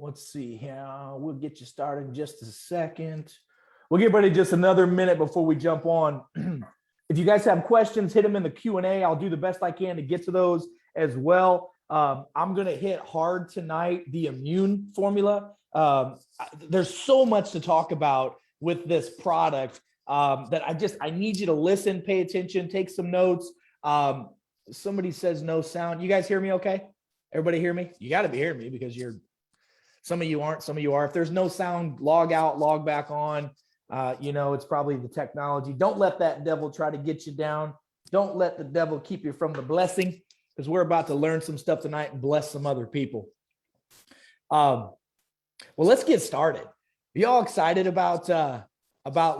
Let's see here. We'll get you started in just a second. We'll get ready just another minute before we jump on. If you guys have questions, hit them in the Q&A. I'll do the best I can to get to those as well. I'm going to hit hard tonight the immune formula. There's so much to talk about with this product that I need you to listen, pay attention, take some notes. Somebody says no sound. You guys hear me okay? Everybody hear me? You got to be hearing me because some of you aren't, some of you are. If there's no sound, log out, log back on. It's probably the technology. Don't let that devil try to get you down. Don't let the devil keep you from the blessing, because we're about to learn some stuff tonight and bless some other people. Well, let's get started. Are you all excited about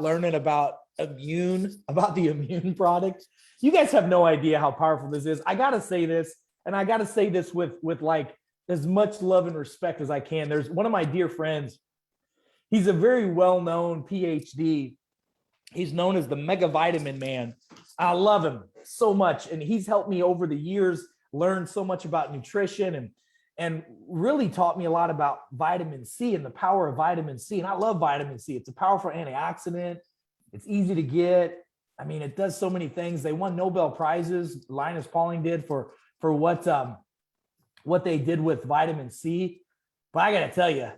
learning about the immune product? You guys have no idea how powerful this is. I got to say this, and I got to say this with like as much love and respect as I can. There's one of my dear friends. He's a very well-known PhD. He's known as the Mega Vitamin Man. I love him so much. And he's helped me over the years learn so much about nutrition and really taught me a lot about vitamin C and the power of vitamin C. And I love vitamin C. It's a powerful antioxidant. It's easy to get. I mean, it does so many things. They won Nobel Prizes. Linus Pauling did for what they did with vitamin C. But I got to tell you,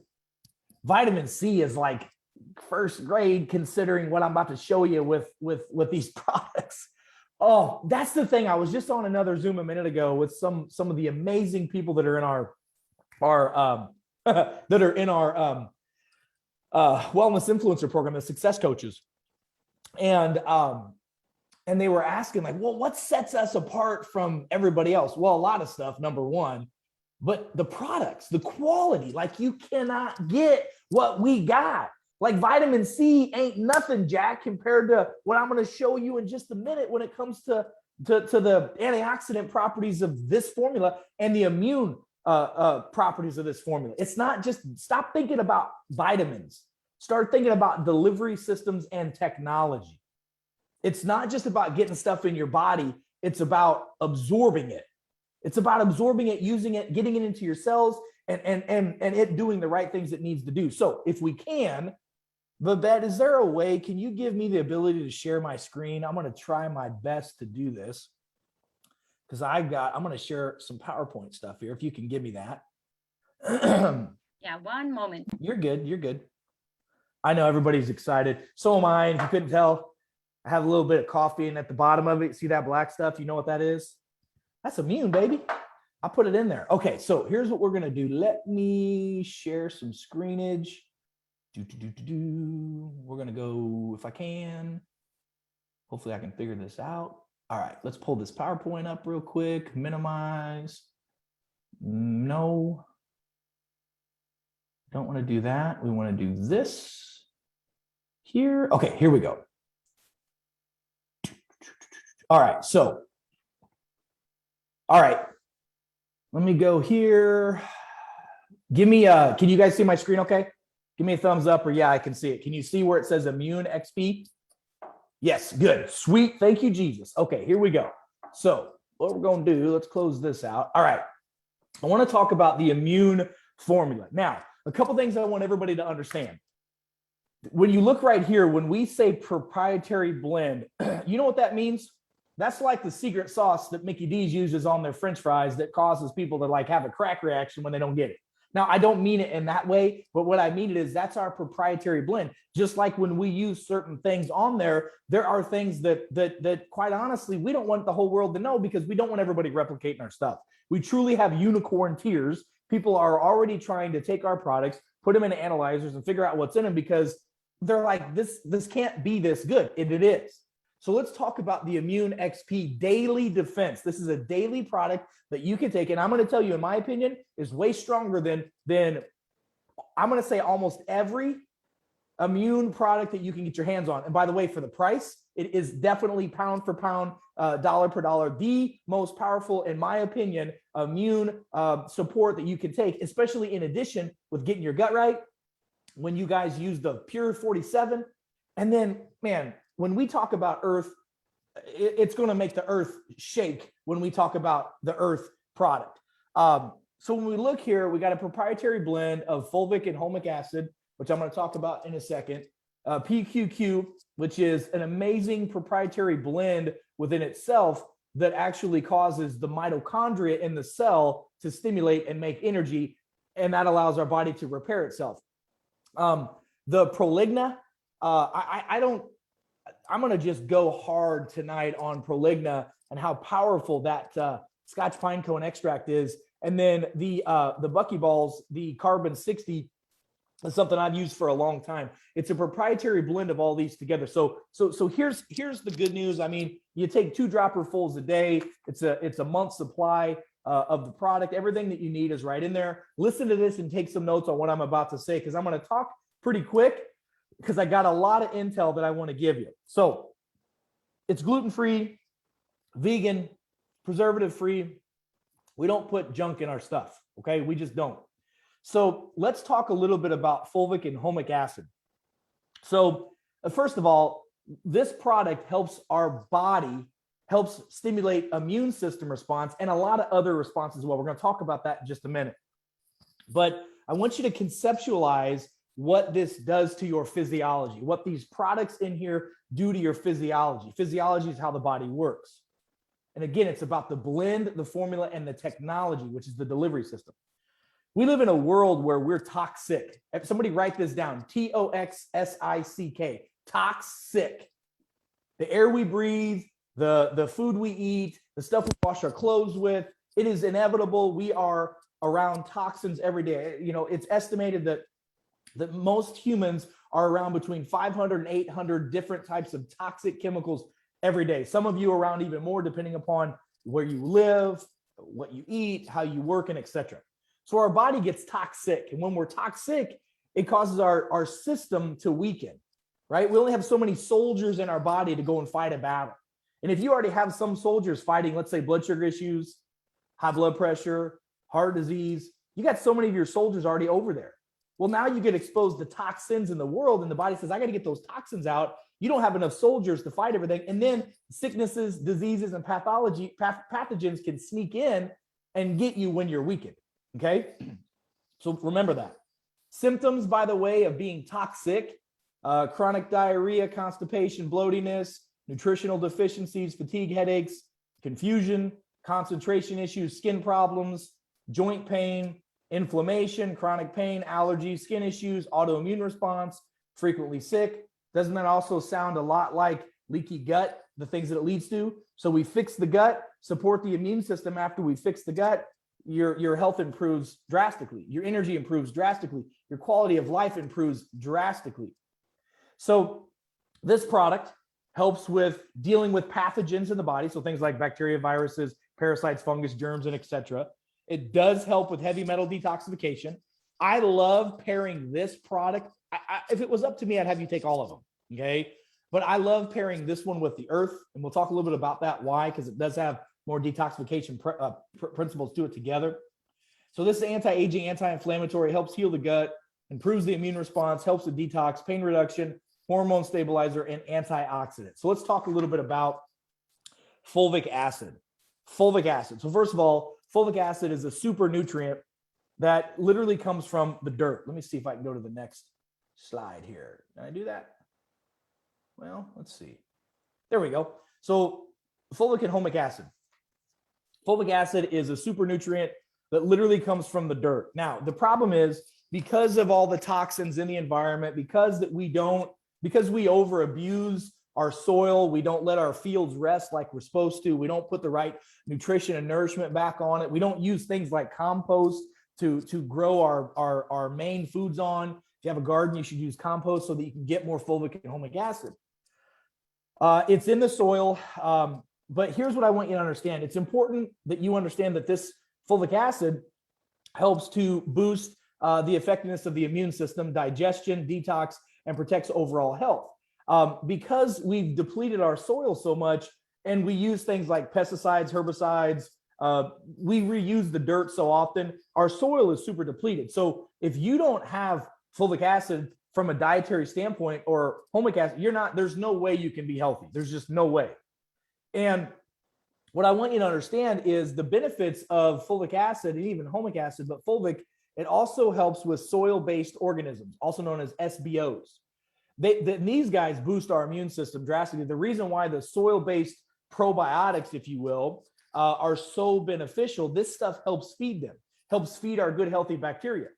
vitamin C is like first grade considering what I'm about to show you with these products. Oh, that's the thing. I was just on another Zoom a minute ago with some of the amazing people that are in our wellness influencer program, the success coaches. And they were asking like, well, what sets us apart from everybody else? Well, a lot of stuff, number one. But the products, the quality, like you cannot get what we got. Like vitamin C ain't nothing, Jack, compared to what I'm going to show you in just a minute when it comes to the antioxidant properties of this formula and the immune properties of this formula. It's not just, stop thinking about vitamins. Start thinking about delivery systems and technology. It's not just about getting stuff in your body. It's about absorbing it. It's about absorbing it, using it, getting it into your cells, and it doing the right things it needs to do. So if we can, Babette, is there a way, can you give me the ability to share my screen? I'm going to try my best to do this because I'm going to share some PowerPoint stuff here. If you can give me that. Yeah, one moment. You're good. You're good. I know everybody's excited. So am I. If you couldn't tell, I have a little bit of coffee, and at the bottom of it, see that black stuff? You know what that is? That's immune, baby. I put it in there. Okay, so here's what we're going to do. Let me share some screenage. We're going to go, if I can. Hopefully I can figure this out. All right, let's pull this PowerPoint up real quick. Minimize. No. Don't want to do that. We want to do this here. Okay, here we go. All right, so. All right, let me go here. Give me can you guys see my screen okay? Give me a thumbs up or yeah, I can see it. Can you see where it says Immune XP? Yes, good, sweet, thank you, Jesus. Okay, here we go. So what we're gonna do, let's close this out. All right, I wanna talk about the immune formula. Now, a couple things I want everybody to understand. When you look right here, when we say proprietary blend, you know what that means? That's like the secret sauce that Mickey D's uses on their French fries that causes people to like have a crack reaction when they don't get it. Now, I don't mean it in that way, but what I mean is that's our proprietary blend. Just like when we use certain things on there, there are things that quite honestly, we don't want the whole world to know because we don't want everybody replicating our stuff. We truly have unicorn tiers. People are already trying to take our products, put them in analyzers and figure out what's in them because they're like, this can't be this good. And it is. So let's talk about the Immune XP Daily Defense. This is a daily product that you can take, and I'm going to tell you, in my opinion, is way stronger than I'm going to say almost every immune product that you can get your hands on. And by the way, for the price, it is definitely pound for pound, dollar per dollar, the most powerful, in my opinion, immune support that you can take, especially in addition with getting your gut right. When you guys use the Pure 47, and then, man, when we talk about Earth, it's going to make the Earth shake when we talk about the Earth product. So when we look here, we got a proprietary blend of fulvic and humic acid, which I'm going to talk about in a second. PQQ, which is an amazing proprietary blend within itself that actually causes the mitochondria in the cell to stimulate and make energy, and that allows our body to repair itself. The Proligna, I'm going to just go hard tonight on Proligna and how powerful that Scotch pine cone extract is. And then the buckyballs, the carbon 60, is something I've used for a long time. It's a proprietary blend of all these together. So here's the good news. I mean, you take 2 dropper fulls a day. It's a month's supply of the product. Everything that you need is right in there. Listen to this and take some notes on what I'm about to say, because I'm going to talk pretty quick because I got a lot of intel that I want to give you. So it's gluten-free, vegan, preservative-free. We don't put junk in our stuff, okay? We just don't. So let's talk a little bit about fulvic and humic acid. So first of all, this product helps our body, helps stimulate immune system response and a lot of other responses as well. We're going to talk about that in just a minute. But I want you to conceptualize what this does to your physiology, what these products in here do to your physiology. Physiology is how the body works. And again, it's about the blend, the formula, and the technology, which is the delivery system. We live in a world where we're toxic. Somebody write this down, Toxic, toxic. The air we breathe, the food we eat, the stuff we wash our clothes with, it is inevitable. We are around toxins every day. You know, it's estimated that most humans are around between 500 and 800 different types of toxic chemicals every day. Some of you around even more, depending upon where you live, what you eat, how you work, and etc. So our body gets toxic. And when we're toxic, it causes our system to weaken, right? We only have so many soldiers in our body to go and fight a battle. And if you already have some soldiers fighting, let's say blood sugar issues, high blood pressure, heart disease, you got so many of your soldiers already over there. Well, now you get exposed to toxins in the world and the body says, I got to get those toxins out. You don't have enough soldiers to fight everything. And then sicknesses, diseases, and pathogens can sneak in and get you when you're weakened. Okay. So remember that. Symptoms, by the way, of being toxic, chronic diarrhea, constipation, bloatiness, nutritional deficiencies, fatigue, headaches, confusion, concentration issues, skin problems, joint pain, inflammation, chronic pain, allergies, skin issues, autoimmune response, frequently sick. Doesn't that also sound a lot like leaky gut, the things that it leads to? So we fix the gut, support the immune system. After we fix the gut, your health improves drastically. Your energy improves drastically. Your quality of life improves drastically. So this product helps with dealing with pathogens in the body. So things like bacteria, viruses, parasites, fungus, germs, and etc. It does help with heavy metal detoxification. I love pairing this product. If it was up to me, I'd have you take all of them, okay? But I love pairing this one with the earth, and we'll talk a little bit about that, why, because it does have more detoxification principles to it together. So this is anti-aging, anti-inflammatory, helps heal the gut, improves the immune response, helps with detox, pain reduction, hormone stabilizer, and antioxidant. So let's talk a little bit about fulvic acid. Fulvic acid. So first of all, fulvic acid is a super nutrient that literally comes from the dirt. Let me see if I can go to the next slide here. Can I do that? Well, let's see. There we go. So fulvic and humic acid. Fulvic acid is a super nutrient that literally comes from the dirt. Now, the problem is because of all the toxins in the environment, because we over abuse our soil, we don't let our fields rest like we're supposed to. We don't put the right nutrition and nourishment back on it. We don't use things like compost to grow our main foods on. If you have a garden, you should use compost so that you can get more fulvic and humic acid. It's in the soil, but here's what I want you to understand. It's important that you understand that this fulvic acid helps to boost the effectiveness of the immune system, digestion, detox, and protects overall health. Because we've depleted our soil so much and we use things like pesticides, herbicides, we reuse the dirt so often, our soil is super depleted. So if you don't have fulvic acid from a dietary standpoint or humic acid, there's no way you can be healthy. There's just no way. And what I want you to understand is the benefits of fulvic acid and even humic acid, but fulvic, it also helps with soil-based organisms, also known as SBOs. These guys boost our immune system drastically. The reason why the soil-based probiotics, if you will, are so beneficial, this stuff helps feed them, helps feed our good, healthy bacteria.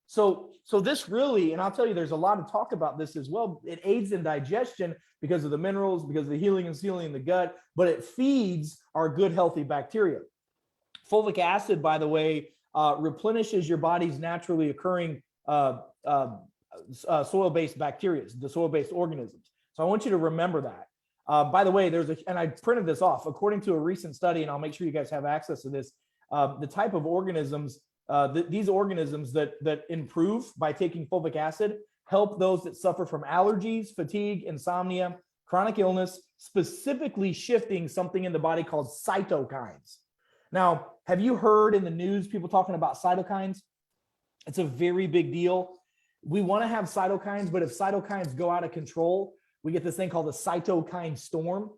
So this really, and I'll tell you, there's a lot of talk about this as well. It aids in digestion because of the minerals, because of the healing and sealing in the gut, but it feeds our good, healthy bacteria. Fulvic acid, by the way, replenishes your body's naturally occurring soil-based bacteria, the soil-based organisms. So I want you to remember that. By the way, and I printed this off, according to a recent study, and I'll make sure you guys have access to this, the type of organisms, these organisms that improve by taking fulvic acid help those that suffer from allergies, fatigue, insomnia, chronic illness, specifically shifting something in the body called cytokines. Now, have you heard in the news people talking about cytokines? It's a very big deal. We want to have cytokines, but if cytokines go out of control, we get this thing called a cytokine storm,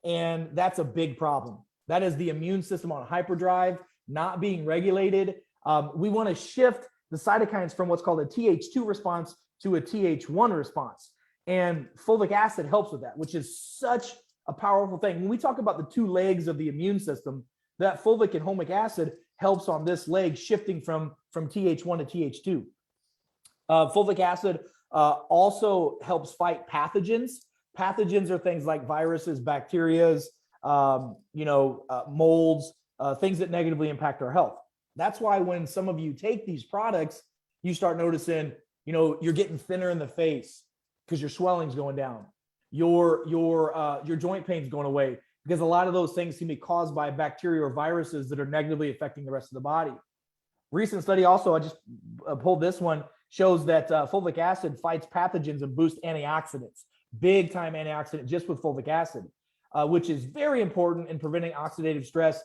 and that's a big problem. That is the immune system on hyperdrive, not being regulated. We want to shift the cytokines from what's called a Th2 response to a Th1 response. And fulvic acid helps with that, which is such a powerful thing. When we talk about the two legs of the immune system, that fulvic and humic acid helps on this leg, shifting from Th1 to Th2. Fulvic acid also helps fight pathogens. Pathogens are things like viruses, bacterias, molds, things that negatively impact our health. That's why when some of you take these products, you start noticing, you're getting thinner in the face because your swelling's going down. Your joint pain's going away because a lot of those things can be caused by bacteria or viruses that are negatively affecting the rest of the body. Recent study also, I just pulled this one, shows that fulvic acid fights pathogens and boosts antioxidants, big time antioxidant just with fulvic acid, which is very important in preventing oxidative stress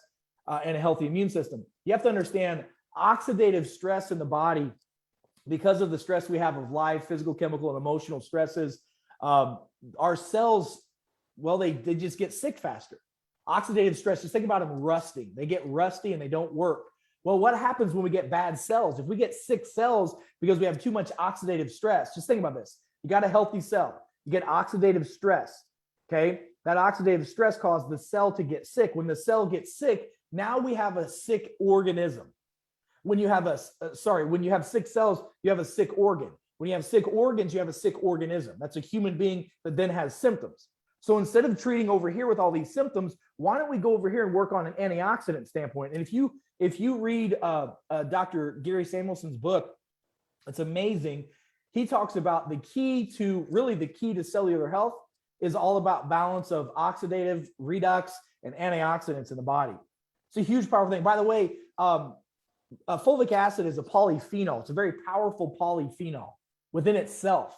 and a healthy immune system. You have to understand oxidative stress in the body, because of the stress we have of life, physical, chemical, and emotional stresses, our cells, well, they just get sick faster. Oxidative stress, just think about them rusting. They get rusty and they don't work. Well, what happens when we get bad cells? If we get sick cells because we have too much oxidative stress, just think about this. You got a healthy cell, you get oxidative stress, okay? That oxidative stress causes the cell to get sick. When the cell gets sick, now we have a sick organism. When you have when you have sick cells, you have a sick organ. When you have sick organs, you have a sick organism. That's a human being that then has symptoms. So instead of treating over here with all these symptoms, why don't we go over here and work on an antioxidant standpoint? And if you read Dr. Gary Samuelson's book, it's amazing. He talks about the key to cellular health is all about balance of oxidative redox and antioxidants in the body. It's a huge, powerful thing. By the way, fulvic acid is a polyphenol. It's a very powerful polyphenol within itself.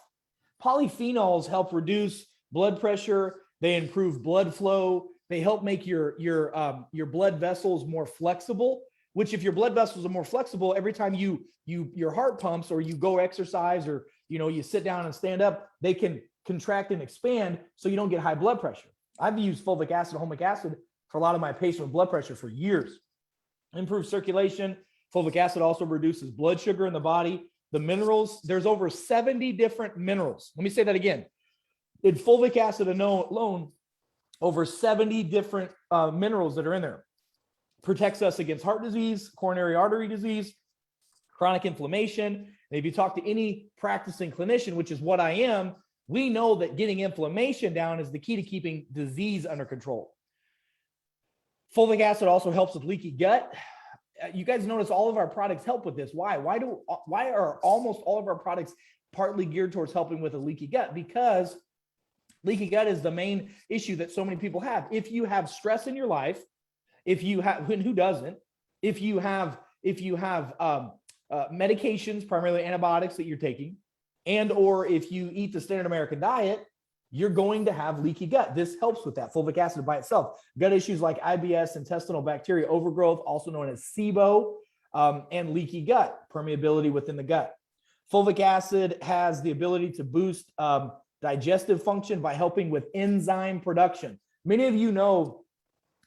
Polyphenols help reduce blood pressure. They improve blood flow. They help make your blood vessels more flexible, which if your blood vessels are more flexible, every time your heart pumps or you go exercise or you sit down and stand up, they can contract and expand so you don't get high blood pressure. I've used fulvic acid, humic acid for a lot of my patients with blood pressure for years. Improves circulation. Fulvic acid also reduces blood sugar in the body. The minerals, there's over 70 different minerals. Let me say that again. In fulvic acid alone, over 70 different minerals that are in there. Protects us against heart disease, coronary artery disease, chronic inflammation. And if you talk to any practicing clinician, which is what I am, we know that getting inflammation down is the key to keeping disease under control. Fulvic acid also helps with leaky gut. You guys notice all of our products help with this. Why? Why are almost all of our products partly geared towards helping with a leaky gut? Because leaky gut is the main issue that so many people have. If you have stress in your life, who doesn't? If you have medications, primarily antibiotics that you're taking, and or if you eat the standard American diet, you're going to have leaky gut. This helps with that. Fulvic acid by itself. Gut issues like IBS, intestinal bacteria overgrowth, also known as SIBO, and leaky gut, permeability within the gut. Fulvic acid has the ability to boost digestive function by helping with enzyme production. Many of you know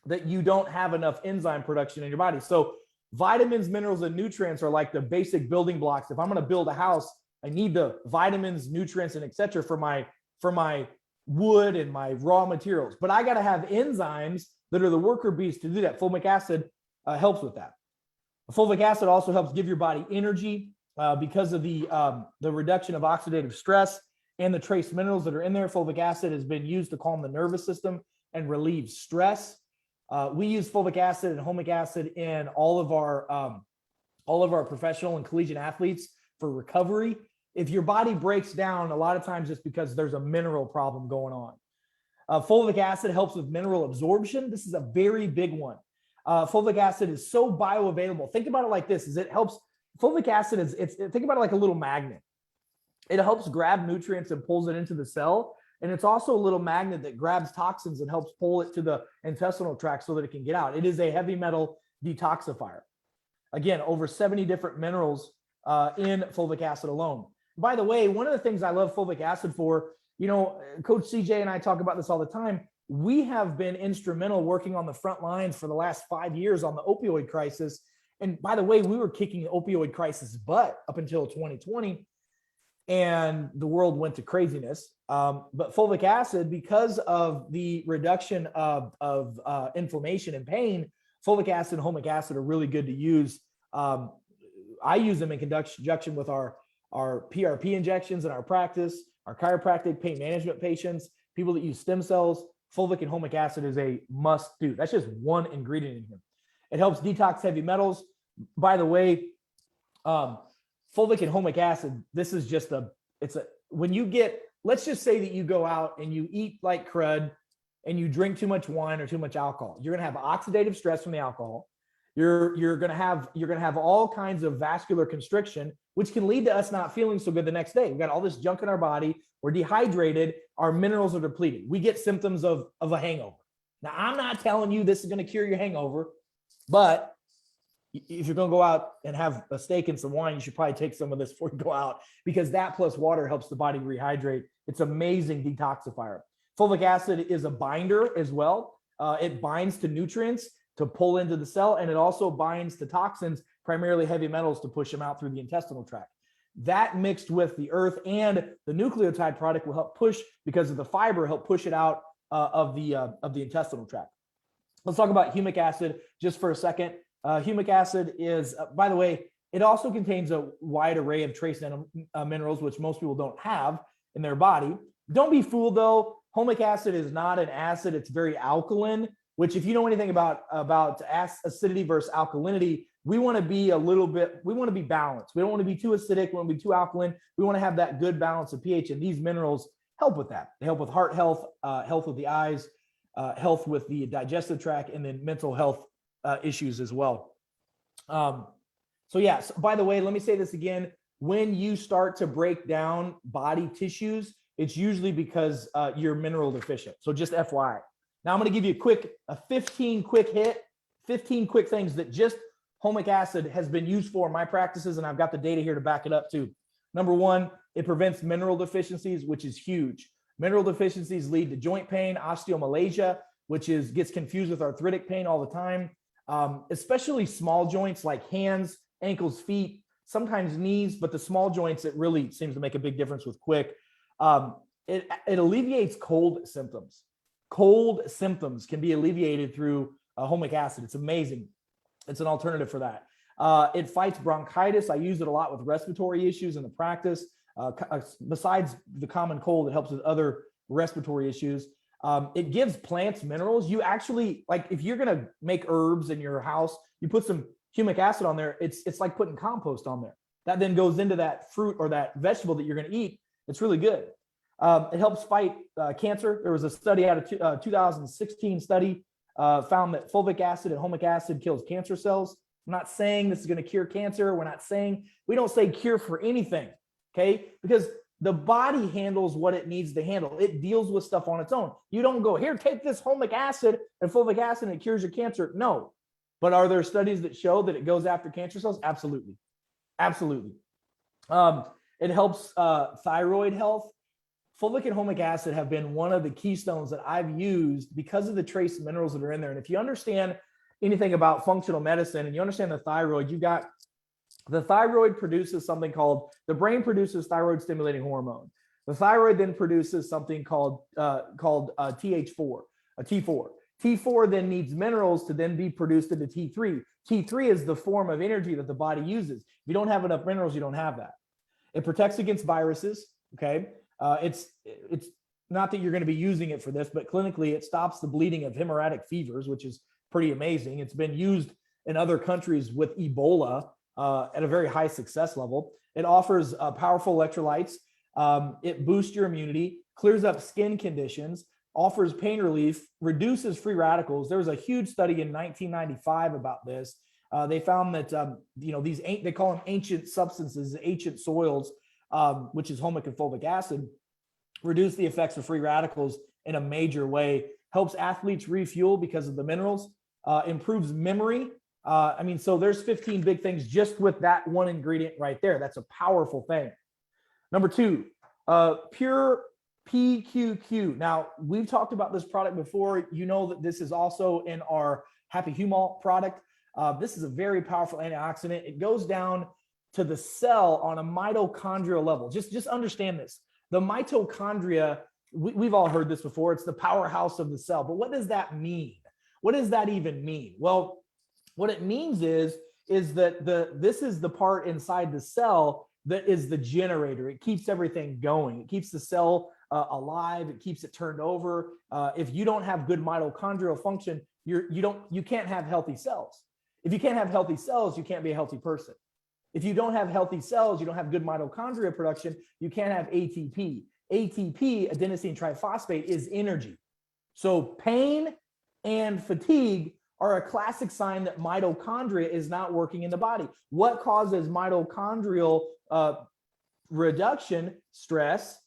that you don't have enough enzyme production in your body. So vitamins, minerals, and nutrients are like the basic building blocks. If I'm going to build a house, I need the vitamins, nutrients, and etc. for my wood and my raw materials. But I got to have enzymes that are the worker bees to do that. Fulvic acid helps with that. Fulvic acid also helps give your body energy because of the reduction of oxidative stress and the trace minerals that are in there. Fulvic acid has been used to calm the nervous system and relieve stress. We use fulvic acid and humic acid in all of our professional and collegiate athletes for recovery. If your body breaks down, a lot of times it's because there's a mineral problem going on. Fulvic acid helps with mineral absorption. This is a very big one. Fulvic acid is so bioavailable. Think about it like this: fulvic acid think about it like a little magnet. It helps grab nutrients and pulls it into the cell. And it's also a little magnet that grabs toxins and helps pull it to the intestinal tract so that it can get out. It is a heavy metal detoxifier. Again, over 70 different minerals in fulvic acid alone. By the way, one of the things I love fulvic acid for, Coach CJ and I talk about this all the time. We have been instrumental working on the front lines for the last 5 years on the opioid crisis. And by the way, we were kicking the opioid crisis butt up until 2020. And the world went to craziness. But fulvic acid, because of the reduction of inflammation and pain, fulvic acid and humic acid are really good to use. I use them in conjunction with our PRP injections in our practice, our chiropractic pain management patients, people that use stem cells. Fulvic and humic acid is a must do. That's just one ingredient in here. It helps detox heavy metals. By the way, fulvic and humic acid, this is just let's just say that you go out and you eat like crud and you drink too much wine or too much alcohol. You're going to have oxidative stress from the alcohol. You're going to have all kinds of vascular constriction, which can lead to us not feeling so good the next day. We've got all this junk in our body. We're dehydrated. Our minerals are depleted. We get symptoms of a hangover. Now, I'm not telling you this is going to cure your hangover, but if you're going to go out and have a steak and some wine, you should probably take some of this before you go out, because that plus water helps the body rehydrate. It's amazing detoxifier. Fulvic acid is a binder as well. It binds to nutrients to pull into the cell, and it also binds to toxins, primarily heavy metals, to push them out through the intestinal tract. That mixed with the earth and the nucleotide product will help push, because of the fiber, help push it out of the intestinal tract. Let's talk about humic acid just for a second. Humic acid is, by the way, it also contains a wide array of trace minerals, which most people don't have in their body. Don't be fooled though. Humic acid is not an acid. It's very alkaline, which if you know anything about acidity versus alkalinity, we want to be balanced. We don't want to be too acidic. We want to be too alkaline. We want to have that good balance of pH, and these minerals help with that. They help with heart health, health with the eyes, health with the digestive tract, and then mental health issues as well. So yes, by the way, let me say this again. When you start to break down body tissues, it's usually because you're mineral deficient. So just FYI. Now I'm going to give you a 15 quick things that just humic acid has been used for in my practices, and I've got the data here to back it up too. Number one, it prevents mineral deficiencies, which is huge. Mineral deficiencies lead to joint pain, osteomalacia, which gets confused with arthritic pain all the time. Especially small joints like hands, ankles, feet, sometimes knees, but the small joints, it really seems to make a big difference with quick. It alleviates cold symptoms. Cold symptoms can be alleviated through humic acid. It's amazing. It's an alternative for that. It fights bronchitis. I use it a lot with respiratory issues in the practice. Besides the common cold, it helps with other respiratory issues. It gives plants minerals. You actually, like, if you're going to make herbs in your house, you put some humic acid on there. It's like putting compost on there. That then goes into that fruit or that vegetable that you're going to eat. It's really good. It helps fight cancer. There was a study out of 2016 study found that fulvic acid and humic acid kills cancer cells. I'm not saying this is going to cure cancer. We don't say cure for anything, okay? Because the body handles what it needs to handle. It deals with stuff on its own. You don't go, here, take this humic acid and fulvic acid and it cures your cancer. No. But are there studies that show that it goes after cancer cells? Absolutely. Absolutely. It helps thyroid health. folic and humic acid have been one of the keystones that I've used because of the trace minerals that are in there. And if you understand anything about functional medicine and you understand the thyroid, you've got the thyroid produces something called, the brain produces thyroid stimulating hormone. The thyroid then produces something called TH4, a T4. T4 then needs minerals to then be produced into T3. T3 is the form of energy that the body uses. If you don't have enough minerals, you don't have that. It protects against viruses, okay? It's not that you're going to be using it for this, but clinically it stops the bleeding of hemorrhagic fevers, which is pretty amazing. It's been used in other countries with Ebola at a very high success level. It offers powerful electrolytes. It boosts your immunity, clears up skin conditions, offers pain relief, reduces free radicals. There was a huge study in 1995 about this. They found that these they call them ancient substances, ancient soils, which is humic and fulvic acid, reduce the effects of free radicals in a major way. Helps athletes refuel because of the minerals. Improves memory. So there's 15 big things just with that one ingredient right there. That's a powerful thing. Number 2, pure PQQ. Now, we've talked about this product before. You know that this is also in our Happy Humol product. This is a very powerful antioxidant. It goes down to the cell on a mitochondrial level. Just understand this. The mitochondria, we've all heard this before. It's the powerhouse of the cell. But what does that mean? What does that even mean? Well, what it means is that this is the part inside the cell that is the generator. It keeps everything going. It keeps the cell alive. It keeps it turned over. If you don't have good mitochondrial function, you can't have healthy cells. If you can't have healthy cells, you can't be a healthy person. If you don't have healthy cells, you don't have good mitochondria production, you can't have ATP. ATP, adenosine triphosphate, is energy. So pain and fatigue are a classic sign that mitochondria is not working in the body. What causes mitochondrial reduction? Stress,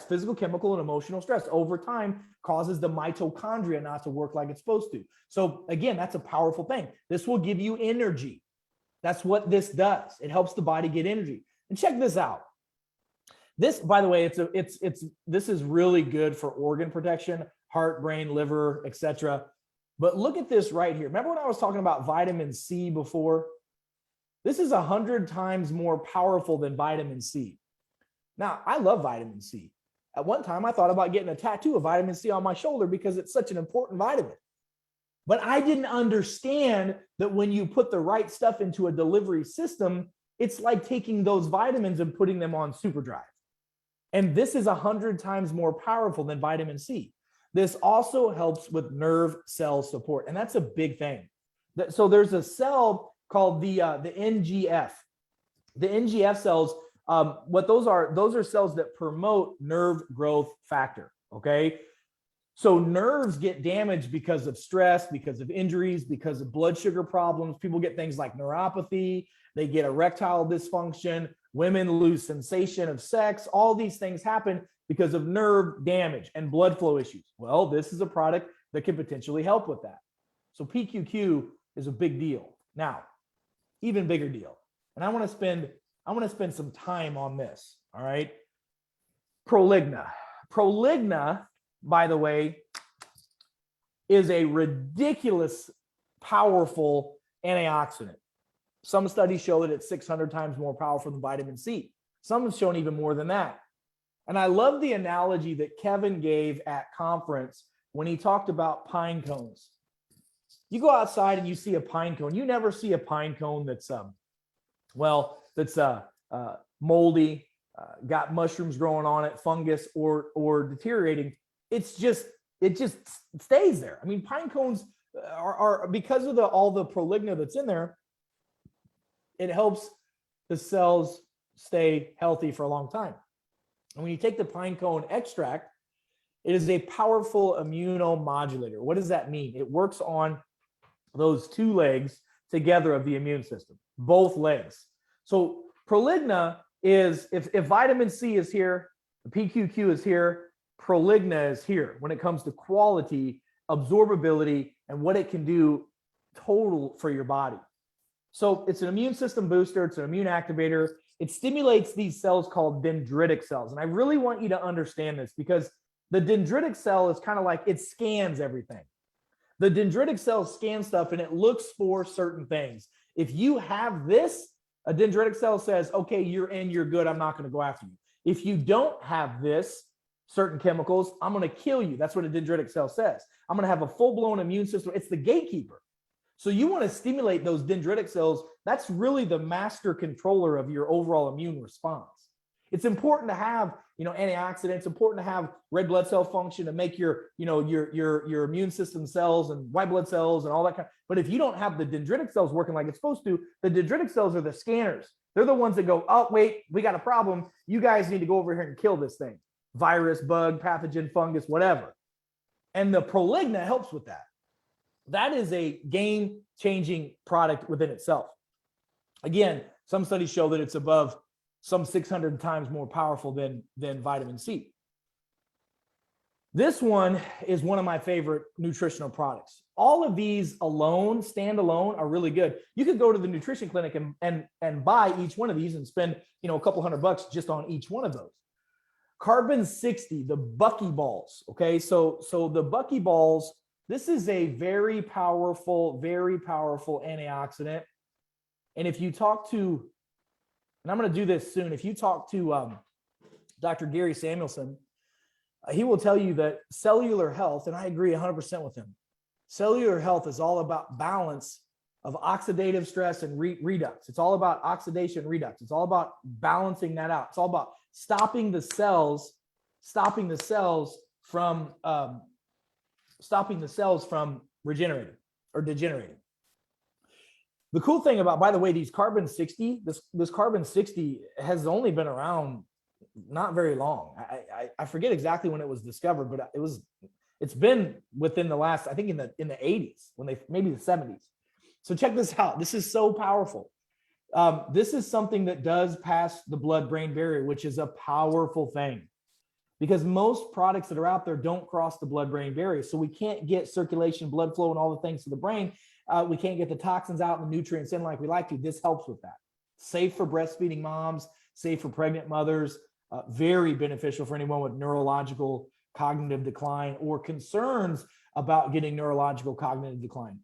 physical, chemical, and emotional stress over time causes the mitochondria not to work like it's supposed to. So again, that's a powerful thing. This will give you energy. That's what this does. It helps the body get energy. And check this out. This, by the way, this is really good for organ protection, heart, brain, liver, etc. But look at this right here. Remember when I was talking about vitamin C before? This is 100 times more powerful than vitamin C. Now, I love vitamin C. At one time, I thought about getting a tattoo of vitamin C on my shoulder because it's such an important vitamin. But I didn't understand that when you put the right stuff into a delivery system, it's like taking those vitamins and putting them on superdrive. And this is 100 times more powerful than vitamin C. This also helps with nerve cell support, and that's a big thing. So there's a cell called the NGF. The NGF cells, what those are cells that promote nerve growth factor, okay? So nerves get damaged because of stress, because of injuries, because of blood sugar problems. People get things like neuropathy, they get erectile dysfunction, women lose sensation of sex. All these things happen because of nerve damage and blood flow issues. Well, this is a product that can potentially help with that. So PQQ is a big deal. Now, even bigger deal. And I want to spend some time on this, all right? Proligna. Proligna, by the way, is a ridiculous powerful antioxidant. Some studies show that it's 600 times more powerful than vitamin C. Some have shown even more than that. And I love the analogy that Kevin gave at conference when he talked about pine cones. You go outside and you see a pine cone. You never see a pine cone that's moldy, got mushrooms growing on it, fungus, or deteriorating. It just stays there. I mean, pine cones are because of all the proligna that's in there, it helps the cells stay healthy for a long time. And when you take the pine cone extract, it is a powerful immunomodulator. What does that mean? It works on those two legs together of the immune system, both legs. So proligna is, if vitamin C is here, the PQQ is here, proligna is here when it comes to quality, absorbability, and what it can do total for your body. So it's an immune system booster. It's an immune activator. it stimulates these cells called dendritic cells. And I really want you to understand this, because the dendritic cell is kind of like, it scans everything. The dendritic cell scans stuff and it looks for certain things. If you have this, a dendritic cell says, okay, you're in, you're good, I'm not going to go after you. If you don't have this, certain chemicals, I'm going to kill you. That's what a dendritic cell says. I'm going to have a full-blown immune system. It's the gatekeeper. So you want to stimulate those dendritic cells. That's really the master controller of your overall immune response. It's important to have, antioxidants, important to have red blood cell function to make your immune system cells and white blood cells and all that kind of, but if you don't have the dendritic cells working like it's supposed to, the dendritic cells are the scanners. They're the ones that go, oh, wait, we got a problem. You guys need to go over here and kill this thing. Virus, bug, pathogen, fungus, whatever. And the Proligna helps with that. That is a game-changing product within itself. Again, some studies show that it's above some 600 times more powerful than vitamin C. This one is one of my favorite nutritional products. All of these alone, standalone, are really good. You could go to the nutrition clinic and buy each one of these and spend, a couple $100 just on each one of those. Carbon 60, the buckyballs. Okay, so the buckyballs, this is a very powerful antioxidant. And if you talk to, and I'm going to do this soon, if you talk to Dr. Gary Samuelson, he will tell you that cellular health, and I agree 100% with him, cellular health is all about balance of oxidative stress and redux. It's all about oxidation redux. It's all about balancing that out. It's all about stopping the cells from regenerating or degenerating. The cool thing about, by the way, these carbon 60, this carbon 60 has only been around not very long. I forget exactly when it was discovered, but it's been within the last, I think in the 80s, maybe the 70s. So check this out. This is so powerful. This is something that does pass the blood-brain barrier, which is a powerful thing, because most products that are out there don't cross the blood-brain barrier. So we can't get circulation, blood flow, and all the things to the brain. We can't get the toxins out and the nutrients in like we like to. This helps with that. Safe for breastfeeding moms, safe for pregnant mothers, very beneficial for anyone with neurological cognitive decline or concerns about getting neurological cognitive decline.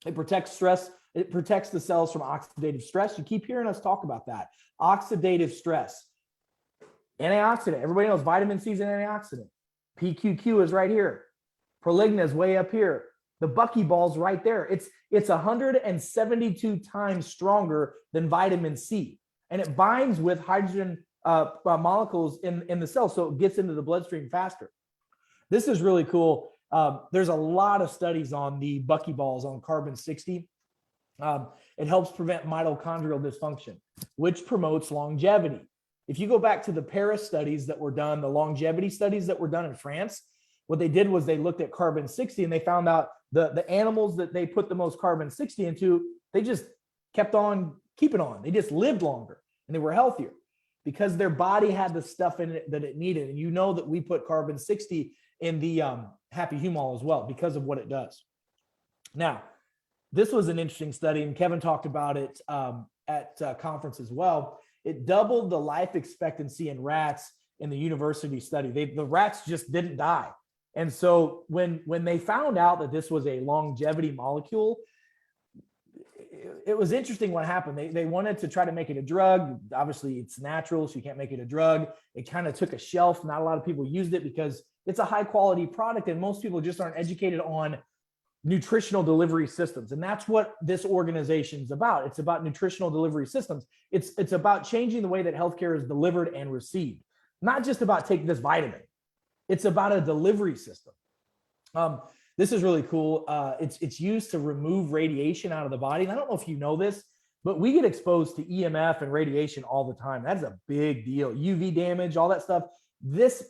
It protects stress. It protects the cells from oxidative stress. You keep hearing us talk about that. Oxidative stress. Antioxidant. Everybody knows vitamin C is an antioxidant. PQQ is right here. Proligna is way up here. The buckyball's right there. It's 172 times stronger than vitamin C. And it binds with hydrogen molecules in the cell, so it gets into the bloodstream faster. This is really cool. There's a lot of studies on the buckyballs on carbon 60. It helps prevent mitochondrial dysfunction, which promotes longevity. If you go back to the Paris studies that were done, the longevity studies that were done in France, what they did was they looked at carbon 60 and they found out the animals that they put the most carbon 60 into, they just kept on keeping on. They just lived longer and they were healthier because their body had the stuff in it that it needed. And you know that we put carbon 60 in the Happy Humol as well because of what it does. Now, this was an interesting study, and Kevin talked about it at conference as well. It doubled the life expectancy in rats in the university study. The rats just didn't die. And so when they found out that this was a longevity molecule, it was interesting what happened. They wanted to try to make it a drug. Obviously, it's natural, so you can't make it a drug. It kind of took a shelf. Not a lot of people used it because it's a high quality product, and most people just aren't educated on nutritional delivery systems. And that's what this organization is about. It's about nutritional delivery systems. It's about changing the way that healthcare is delivered and received, not just about taking this vitamin. It's about a delivery system. This is really cool. It's used to remove radiation out of the body. And I don't know if you know this, but we get exposed to EMF and radiation all the time. That's a big deal. UV damage, all that stuff. This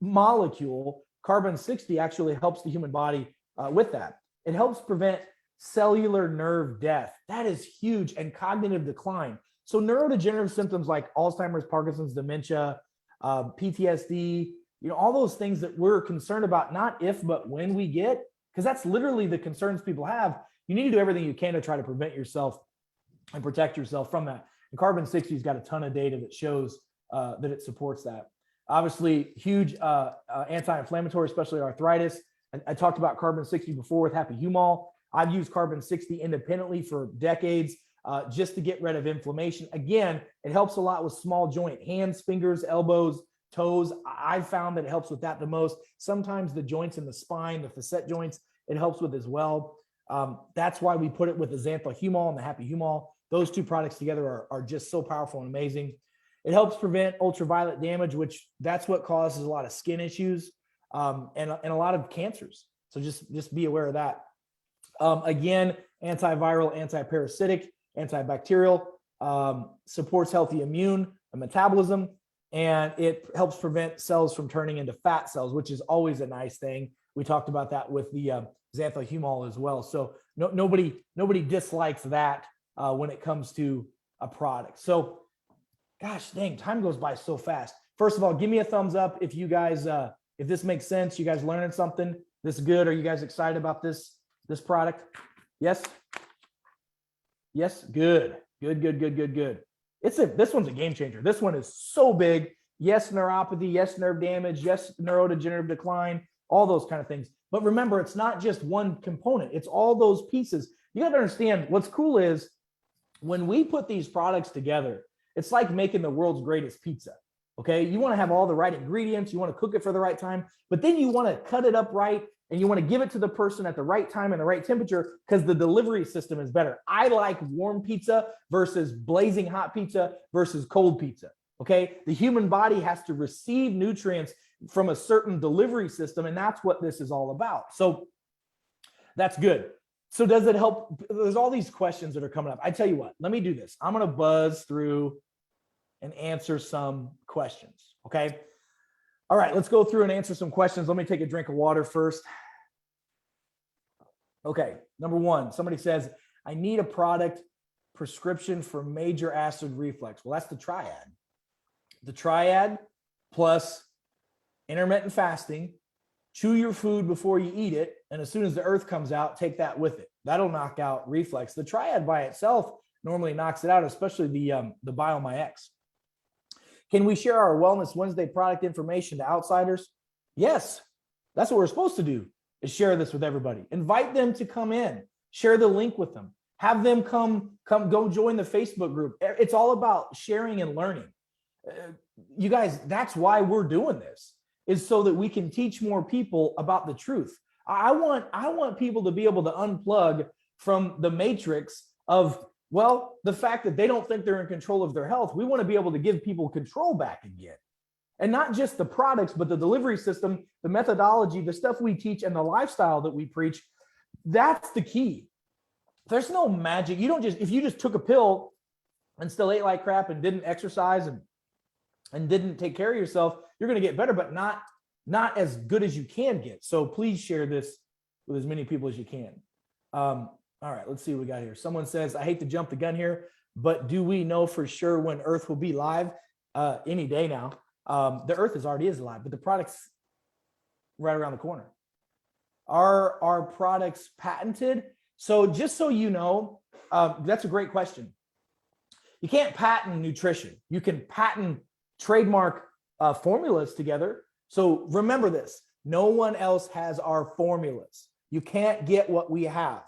molecule, carbon 60, actually helps the human body with that. It helps prevent cellular nerve death. That is huge, and cognitive decline. So neurodegenerative symptoms like Alzheimer's, Parkinson's, dementia, PTSD, all those things that we're concerned about, not if, but when we get, because that's literally the concerns people have. You need to do everything you can to try to prevent yourself and protect yourself from that. And carbon 60's got a ton of data that shows that it supports that. Obviously, huge anti-inflammatory, especially arthritis. I talked about carbon 60 before with Happy Humol. I've used carbon 60 independently for decades just to get rid of inflammation. Again, it helps a lot with small joint, hands, fingers, elbows, toes. I've found that it helps with that the most. Sometimes the joints in the spine, the facet joints, it helps with as well. That's why we put it with the Xantha Humol and the Happy Humol. Those two products together are just so powerful and amazing. It helps prevent ultraviolet damage, which that's what causes a lot of skin issues and a lot of cancers. So just be aware of that. Again, antiviral, antiparasitic, antibacterial, supports healthy immune and metabolism, and it helps prevent cells from turning into fat cells, which is always a nice thing. We talked about that with the Xantha Humol as well. So nobody dislikes that when it comes to a product. So gosh dang, time goes by so fast. First of all, give me a thumbs up if you guys, if this makes sense, you guys learning something, this is good. Are you guys excited about this product? Yes. Yes. Good. This one's a game changer. This one is so big. Yes, neuropathy. Yes, nerve damage. Yes, neurodegenerative decline, all those kind of things. But remember, it's not just one component. It's all those pieces. You got to understand what's cool is when we put these products together, it's like making the world's greatest pizza. Okay. You want to have all the right ingredients. You want to cook it for the right time, but then you want to cut it up right. And you want to give it to the person at the right time and the right temperature because the delivery system is better. I like warm pizza versus blazing hot pizza versus cold pizza. Okay. The human body has to receive nutrients from a certain delivery system. And that's what this is all about. So that's good. So does it help? There's all these questions that are coming up. I tell you what, let me do this. I'm going to buzz through and answer some questions. Okay. All right, let's go through and answer some questions. Let me take a drink of water first. Okay, number one, somebody says, I need a product prescription for major acid reflux. Well, that's the triad. The triad plus intermittent fasting, chew your food before you eat it, and as soon as the earth comes out, take that with it. That'll knock out reflux. The triad by itself normally knocks it out, especially the BioMyX. Can we share our Wellness Wednesday product information to outsiders? Yes, that's what we're supposed to do, is share this with everybody. Invite them to come in, share the link with them, have them come go join the Facebook group. It's all about sharing and learning. You guys, that's why we're doing this, is so that we can teach more people about the truth. I want people to be able to unplug from the matrix of, well, the fact that they don't think they're in control of their health. We want to be able to give people control back again. And not just the products, but the delivery system, the methodology, the stuff we teach, and the lifestyle that we preach. That's the key. There's no magic. You don't just, if you just took a pill and still ate like crap and didn't exercise and didn't take care of yourself, you're going to get better, but not as good as you can get. So please share this with as many people as you can. All right, let's see what we got here. Someone says, I hate to jump the gun here, but do we know for sure when Earth will be live? Any day now. The Earth already is live, but the product's right around the corner. Are our products patented? So just so you know, that's a great question. You can't patent nutrition. You can patent trademark formulas together. So remember this, no one else has our formulas. You can't get what we have.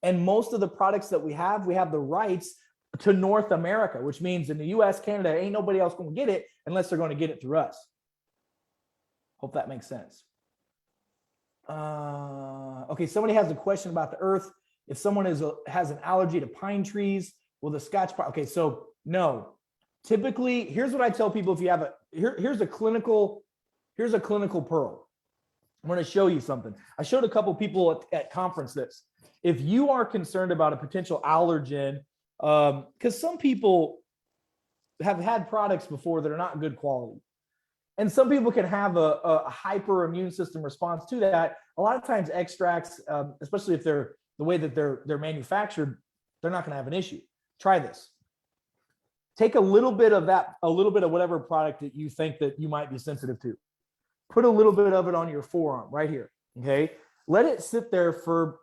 And most of the products that we have the rights to North America, which means in the US, Canada, ain't nobody else going to get it unless they're going to get it through us. Hope that makes sense. Okay, somebody has a question about the earth. If someone has an allergy to pine trees, will the Scotch pine? Okay, so no. Typically, here's what I tell people: if you have here's a clinical pearl. I'm going to show you something. I showed a couple people at conference this. If you are concerned about a potential allergen, because some people have had products before that are not good quality, and some people can have a hyper immune system response to that. A lot of times extracts, especially if they're the way that they're manufactured, they're not going to have an issue. Try this. Take a little bit of whatever product that you think that you might be sensitive to. Put a little bit of it on your forearm right here. Okay. let it sit there for,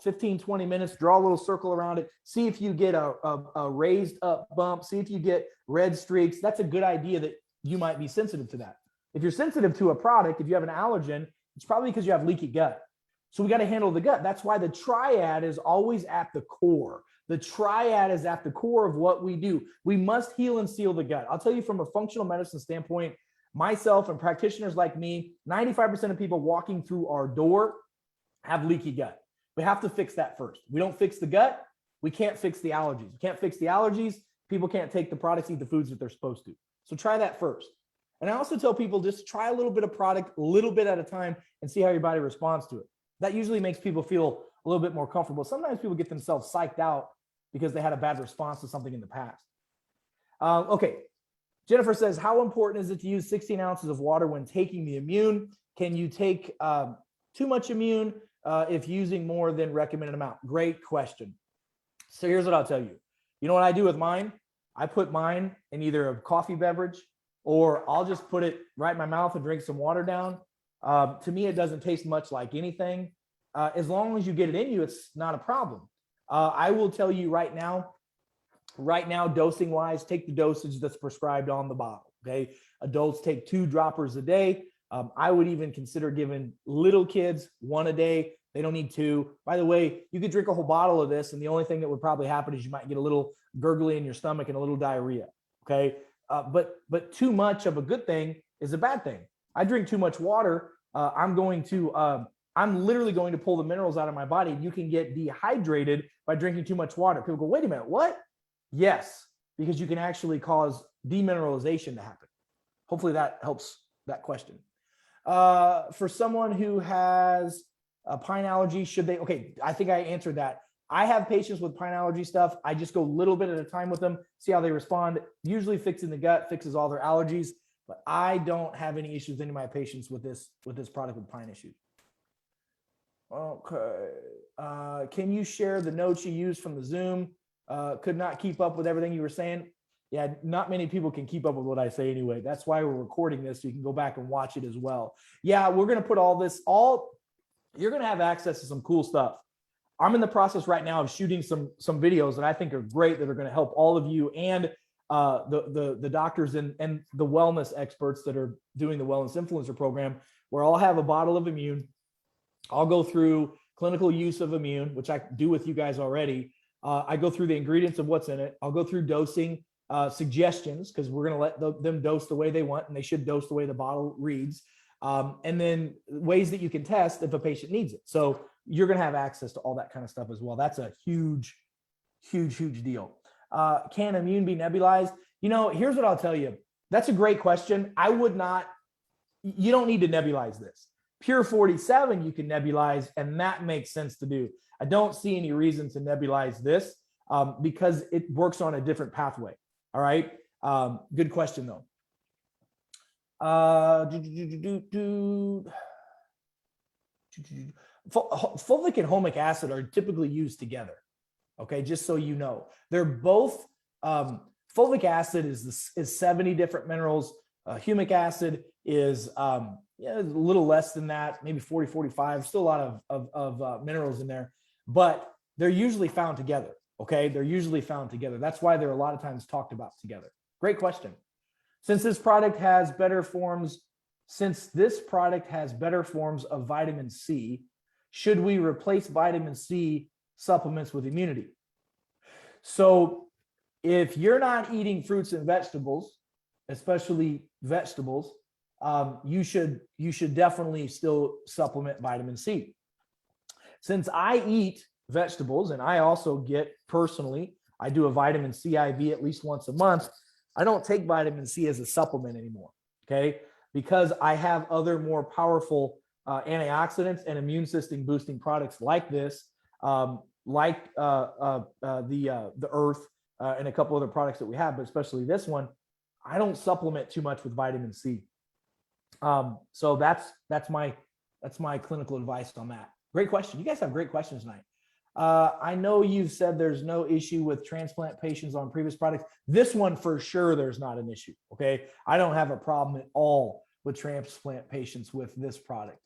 15, 20 minutes, draw a little circle around it. See if you get a raised up bump. See if you get red streaks. That's a good idea that you might be sensitive to that. If you're sensitive to a product, if you have an allergen, it's probably because you have leaky gut. So we got to handle the gut. That's why the triad is always at the core. The triad is at the core of what we do. We must heal and seal the gut. I'll tell you from a functional medicine standpoint, myself and practitioners like me, 95% of people walking through our door have leaky gut. We have to fix that first. We don't fix the gut, we can't fix the allergies. We can't fix the allergies, people can't take the products, eat the foods that they're supposed to. So try that first. And I also tell people just try a little bit of product, a little bit at a time, and see how your body responds to it. That usually makes people feel a little bit more comfortable. Sometimes people get themselves psyched out because they had a bad response to something in the past. Okay. Jennifer says, how important is it to use 16 ounces of water when taking the immune? Can you take too much immune if using more than recommended amount? Great question. So here's what I'll tell you. You know what I do with mine? I put mine in either a coffee beverage or I'll just put it right in my mouth and drink some water down. To me, it doesn't taste much like anything. As long as you get it in you, it's not a problem. I will tell you right now, dosing wise, take the dosage that's prescribed on the bottle. Okay. Adults take 2 droppers a day. I would even consider giving little kids 1 a day. They don't need 2. By the way, you could drink a whole bottle of this, and the only thing that would probably happen is you might get a little gurgly in your stomach and a little diarrhea. Okay. But too much of a good thing is a bad thing. I drink too much water. I'm literally going to pull the minerals out of my body. You can get dehydrated by drinking too much water. People go, wait a minute, what? Yes, because you can actually cause demineralization to happen. Hopefully that helps that question. For someone who has a pine allergy, should they? Okay, I think I answered that. I have patients with pine allergy stuff. I just go a little bit at a time with them, see how they respond. Usually fixing the gut fixes all their allergies, but I don't have any issues with any of my patients with this product with pine issues. Okay. Can you share the notes you used from the Zoom? Could not keep up with everything you were saying. Yeah, not many people can keep up with what I say anyway. That's why we're recording this, so you can go back and watch it as well. Yeah, we're going to put you're going to have access to some cool stuff. I'm in the process right now of shooting some videos that I think are great that are going to help all of you and the doctors and the wellness experts that are doing the Wellness Influencer program, where I'll have a bottle of immune. I'll go through clinical use of immune, which I do with you guys already. I go through the ingredients of what's in it. I'll go through dosing suggestions, because we're going to let them dose the way they want, and they should dose the way the bottle reads. And then ways that you can test if a patient needs it. So you're going to have access to all that kind of stuff as well. That's a huge, huge, huge deal. Can immune be nebulized? Here's what I'll tell you. That's a great question. You don't need to nebulize this. Pure 47 you can nebulize, and that makes sense to do. I don't see any reason to nebulize this because it works on a different pathway. All right. Good question though. Fulvic and humic acid are typically used together. Okay, just so you know, they're both. Fulvic acid is 70 different minerals. Humic acid is a little less than that, maybe 40, 45. Still a lot of minerals in there, but they're usually found together. Okay, they're usually found together. That's why they're a lot of times talked about together. Great question. Since this product has better forms of vitamin C, should we replace vitamin C supplements with immunity? So if you're not eating fruits and vegetables, especially vegetables, you should definitely still supplement vitamin C. Since I eat vegetables, and I also I do a vitamin C IV at least once a month. I don't take vitamin C as a supplement anymore, okay? Because I have other more powerful antioxidants and immune system boosting products like this, like the Earth and a couple other products that we have, but especially this one. I don't supplement too much with vitamin C. So that's my clinical advice on that. Great question. You guys have great questions tonight. I know you've said there's no issue with transplant patients on previous products. This one for sure, there's not an issue. Okay. I don't have a problem at all with transplant patients with this product.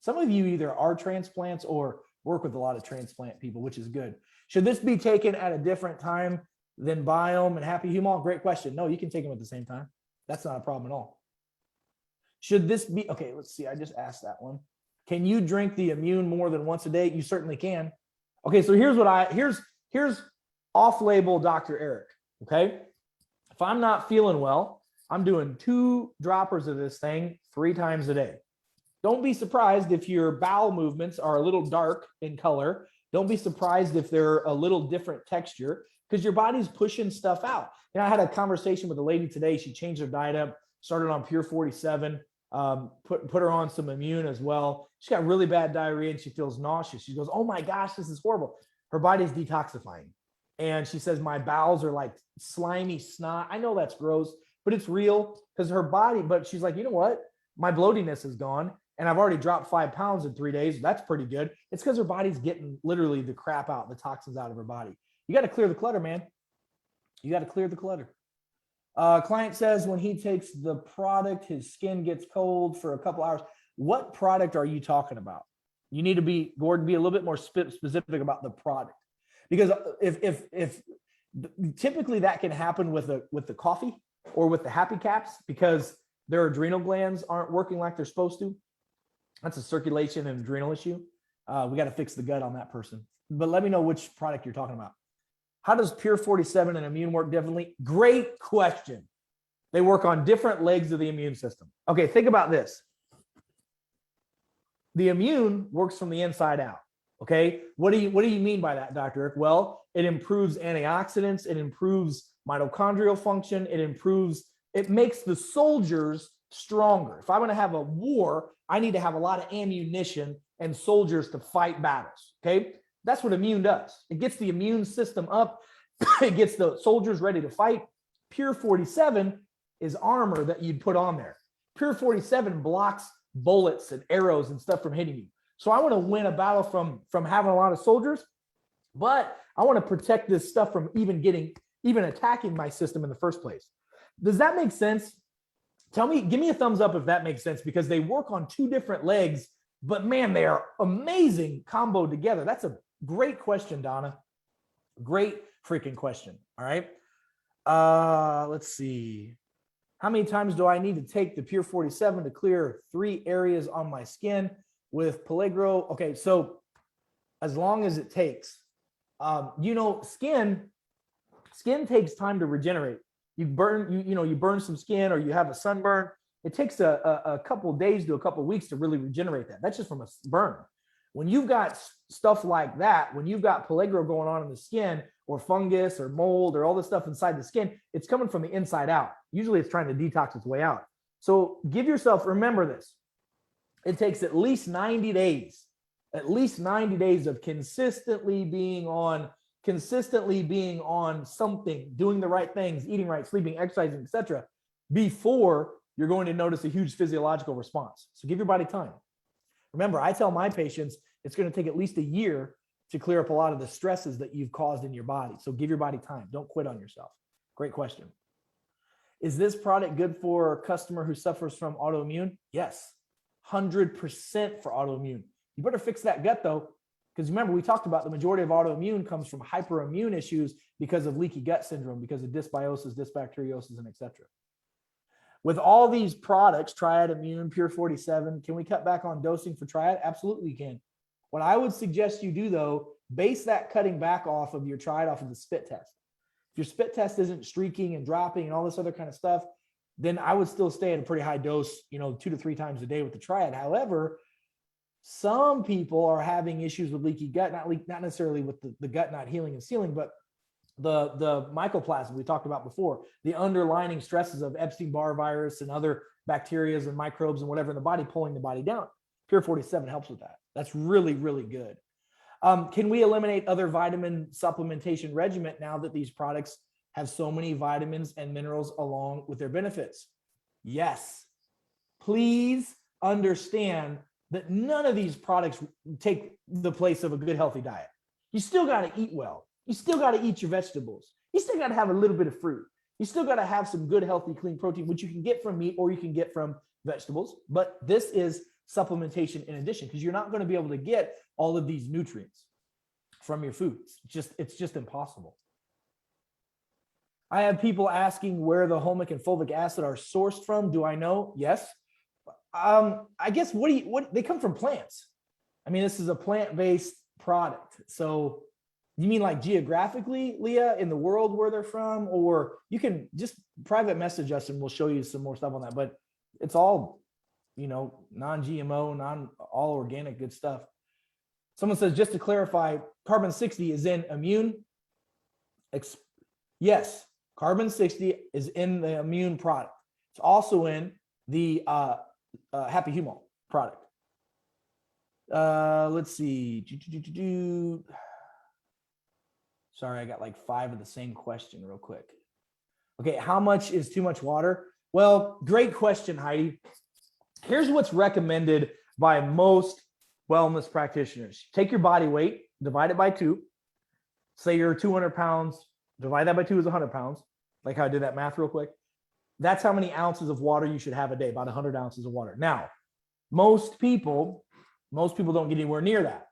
Some of you either are transplants or work with a lot of transplant people, which is good. Should this be taken at a different time than Biome and Happy Humal? Great question. No, you can take them at the same time. That's not a problem at all. Should this be, okay, let's see. I just asked that one. Can you drink the Immune more than once a day? You certainly can. Okay, so here's off-label Dr. Eric, okay? If I'm not feeling well, I'm doing 2 droppers of this thing 3 times a day. Don't be surprised if your bowel movements are a little dark in color. Don't be surprised if they're a little different texture, because your body's pushing stuff out. You know, I had a conversation with a lady today. She changed her diet up, started on Pure 47, put her on some Immune as well. She got really bad diarrhea and she feels nauseous. She goes, oh my gosh, this is horrible. Her body's detoxifying. And she says, my bowels are like slimy snot. I know that's gross, but it's real because her body, but she's like, you know what? My bloatiness is gone and I've already dropped 5 pounds in 3 days. That's pretty good. It's because her body's getting literally the crap out, the toxins out of her body. You got to clear the clutter, man. You got to clear the clutter. Client says when he takes the product, his skin gets cold for a couple hours. What product are you talking about? You need to be, Gordon, be a little bit more specific about the product. Because if typically that can happen with the coffee or with the Happy Caps because their adrenal glands aren't working like they're supposed to. That's a circulation and adrenal issue. We got to fix the gut on that person. But let me know which product you're talking about. How does Pure 47 and Immune work differently? Great question. They work on different legs of the immune system. Okay, think about this. The Immune works from the inside out. Okay, what do you mean by that, Dr. Eric? Well, it improves antioxidants, it improves mitochondrial function, it makes the soldiers stronger. If I'm going to have a war, I need to have a lot of ammunition and soldiers to fight battles. Okay, that's what Immune does. It gets the immune system up, it gets the soldiers ready to fight. Pure 47 is armor that you'd put on there. Pure 47 blocks bullets and arrows and stuff from hitting you. So I want to win a battle from having a lot of soldiers, but I want to protect this stuff from even attacking my system in the first place. Does that make sense? Give me a thumbs up if that makes sense, because they work on 2 different legs, but man, they are amazing combo together. That's a great question, Donna. Great freaking question. All right. Let's see. How many times do I need to take the Pure 47 to clear 3 areas on my skin? With Peligro, okay, so as long as it takes, skin takes time to regenerate. You burn some skin or you have a sunburn. It takes a couple of days to a couple of weeks to really regenerate that. That's just from a burn. When you've got stuff like that, when you've got Peligro going on in the skin or fungus or mold or all this stuff inside the skin, it's coming from the inside out. Usually it's trying to detox its way out. So remember this. It takes at least 90 days of consistently being on something, doing the right things, eating right, sleeping, exercising, etc., before you're going to notice a huge physiological response. So give your body time. Remember, I tell my patients it's going to take at least a year to clear up a lot of the stresses that you've caused in your body. So give your body time. Don't quit on yourself. Great question. Is this product good for a customer who suffers from autoimmune? Yes. 100% for autoimmune. You better fix that gut though, because remember we talked about the majority of autoimmune comes from hyperimmune issues because of leaky gut syndrome, because of dysbiosis, dysbacteriosis, and etc. With all these products, Triad Immune, Pure 47, can we cut back on dosing for Triad? Absolutely you can. What I would suggest you do though, base that cutting back off of your Triad off of the spit test. If your spit test isn't streaking and dropping and all this other kind of stuff, then I would still stay at a pretty high dose, 2 to 3 times a day with the Triad. However, some people are having issues with leaky gut, not necessarily with the gut not healing and sealing, but the mycoplasma we talked about before, the underlying stresses of Epstein-Barr virus and other bacteria and microbes and whatever in the body pulling the body down. Pure 47 helps with that. That's really, really good. Can we eliminate other vitamin supplementation regimen now that these products have so many vitamins and minerals along with their benefits? Yes. Please understand that none of these products take the place of a good, healthy diet. You still got to eat well. You still got to eat your vegetables. You still got to have a little bit of fruit. You still got to have some good, healthy, clean protein, which you can get from meat or you can get from vegetables. But this is supplementation in addition, because you're not going to be able to get all of these nutrients from your foods. It's just impossible. I have people asking where the humic and fulvic acid are sourced from. Do I know? Yes. I guess what they come from plants. I mean, this is a plant-based product. So you mean like geographically, Leah, in the world where they're from? Or you can just private message us and we'll show you some more stuff on that. But it's all, non-GMO, all organic, good stuff. Someone says, just to clarify, carbon 60 is in immune. Yes, carbon 60 is in the immune product. It's also in the Happy Humol product. Let's see. Sorry, I got like 5 of the same question real quick. Okay, how much is too much water? Well, great question, Heidi. Here's what's recommended by most wellness practitioners. Take your body weight, divide it by 2. Say you're 200 pounds, divide that by 2 is 100 pounds. Like how I did that math real quick. That's how many ounces of water you should have a day, about 100 ounces of water. Now, most people don't get anywhere near that.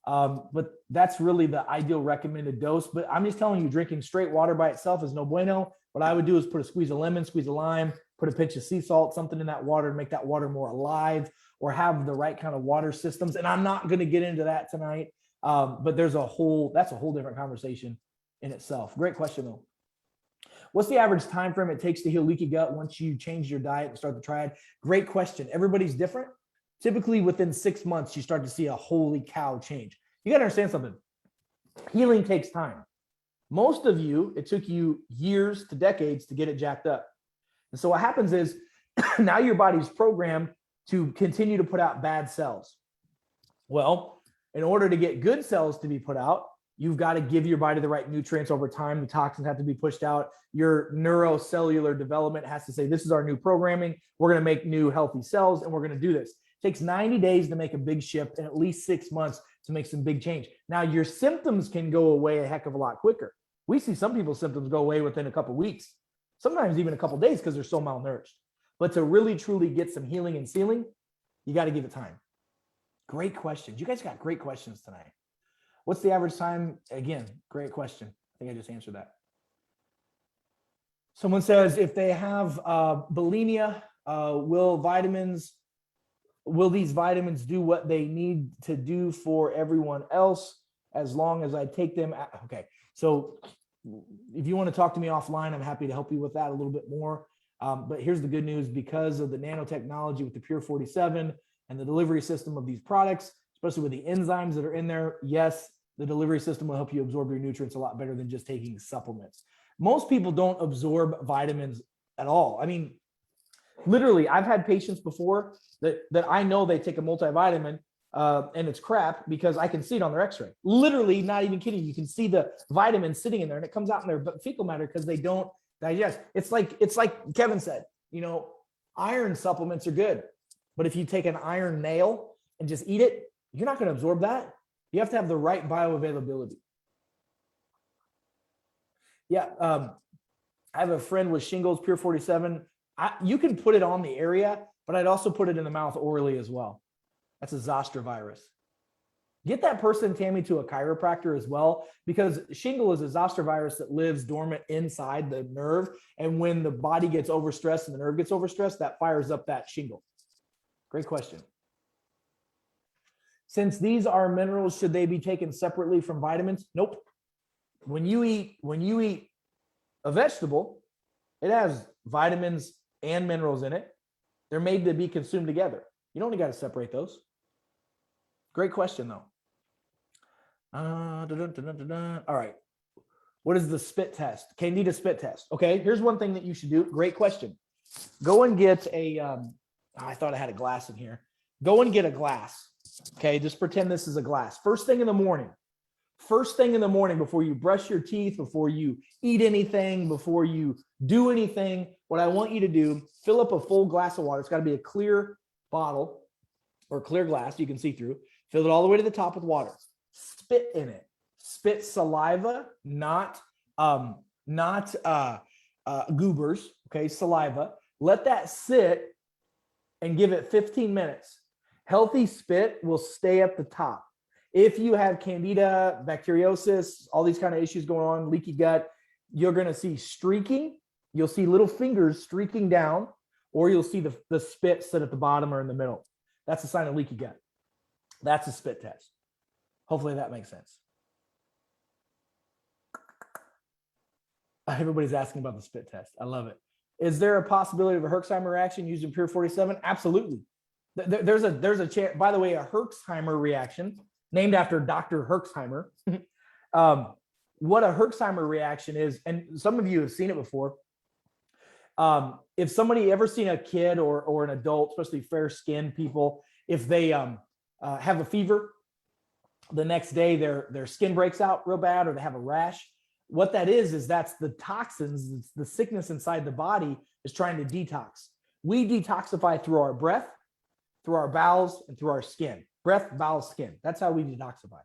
But that's really the ideal recommended dose. But I'm just telling you, drinking straight water by itself is no bueno. What I would do is put a squeeze of lemon, squeeze of lime, put a pinch of sea salt, something in that water to make that water more alive, or have the right kind of water systems. And I'm not going to get into that tonight. But that's a whole different conversation in itself. Great question though. What's the average time frame it takes to heal leaky gut once you change your diet and start the triad? Great question. Everybody's different. Typically within 6 months, you start to see a holy cow change. You got to understand something. Healing takes time. Most of you, it took you years to decades to get it jacked up. And so what happens is now your body's programmed to continue to put out bad cells. Well, in order to get good cells to be put out, you've got to give your body the right nutrients over time. The toxins have to be pushed out. Your neurocellular development has to say, this is our new programming. We're going to make new healthy cells and we're going to do this. It takes 90 days to make a big shift and at least 6 months to make some big change. Now, your symptoms can go away a heck of a lot quicker. We see some people's symptoms go away within a couple of weeks, sometimes even a couple of days because they're so malnourished. But to really, truly get some healing and sealing, you got to give it time. Great questions. You guys got great questions tonight. What's the average time? Again, great question. I think I just answered that. Someone says, if they have bulimia, will these vitamins do what they need to do for everyone else as long as I take them? Okay. So if you want to talk to me offline, I'm happy to help you with that a little bit more. But here's the good news. Because of the nanotechnology with the Pure 47 and the delivery system of these products, especially with the enzymes that are in there, yes, the delivery system will help you absorb your nutrients a lot better than just taking supplements. Most people don't absorb vitamins at all. I mean, literally, I've had patients before that I know they take a multivitamin and it's crap because I can see it on their x-ray. Literally, not even kidding. You can see the vitamin sitting in there and it comes out in their fecal matter because they don't digest. It's like Kevin said, iron supplements are good. But if you take an iron nail and just eat it, you're not going to absorb that. You have to have the right bioavailability. Yeah. I have a friend with shingles, Pure 47. You can put it on the area, but I'd also put it in the mouth orally as well. That's a zoster virus. Get that person, Tammy, to a chiropractor as well, because shingle is a zoster virus that lives dormant inside the nerve. And when the body gets overstressed and the nerve gets overstressed, that fires up that shingle. Great question. Since these are minerals, should they be taken separately from vitamins? Nope. When you eat a vegetable, it has vitamins and minerals in it. They're made to be consumed together. You don't got to separate those. Great question, though. All right. What is the spit test? Candida spit test. Okay, here's one thing that you should do. Great question. Go and get I thought I had a glass in here. Go and get a glass. Okay, just pretend this is a glass. First thing in the morning before you brush your teeth, before you eat anything, before you do anything, what I want you to do, fill up a full glass of water. It's got to be a clear bottle or clear glass you can see through. Fill it all the way to the top with water. Spit in it. Spit saliva, not goobers, okay, saliva. Let that sit and give it 15 minutes. Healthy spit will stay at the top. If you have candida, bacteriosis, all these kind of issues going on, leaky gut, you're going to see streaking. You'll see little fingers streaking down, or you'll see the spit sit at the bottom or in the middle. That's a sign of leaky gut. That's a spit test. Hopefully that makes sense. Everybody's asking about the spit test. I love it. Is there a possibility of a Herxheimer reaction using Pure 47? Absolutely. There's a chance. By the way, a Herxheimer reaction, named after Dr. Herxheimer. What a Herxheimer reaction is, and some of you have seen it before. If somebody ever seen a kid or an adult, especially fair-skinned people, if they have a fever, the next day their skin breaks out real bad, or they have a rash. What that is that's the toxins, it's the sickness inside the body is trying to detox. We detoxify through our breath, through our bowels, and through our skin. Breath, bowels, skin. That's how we detoxify.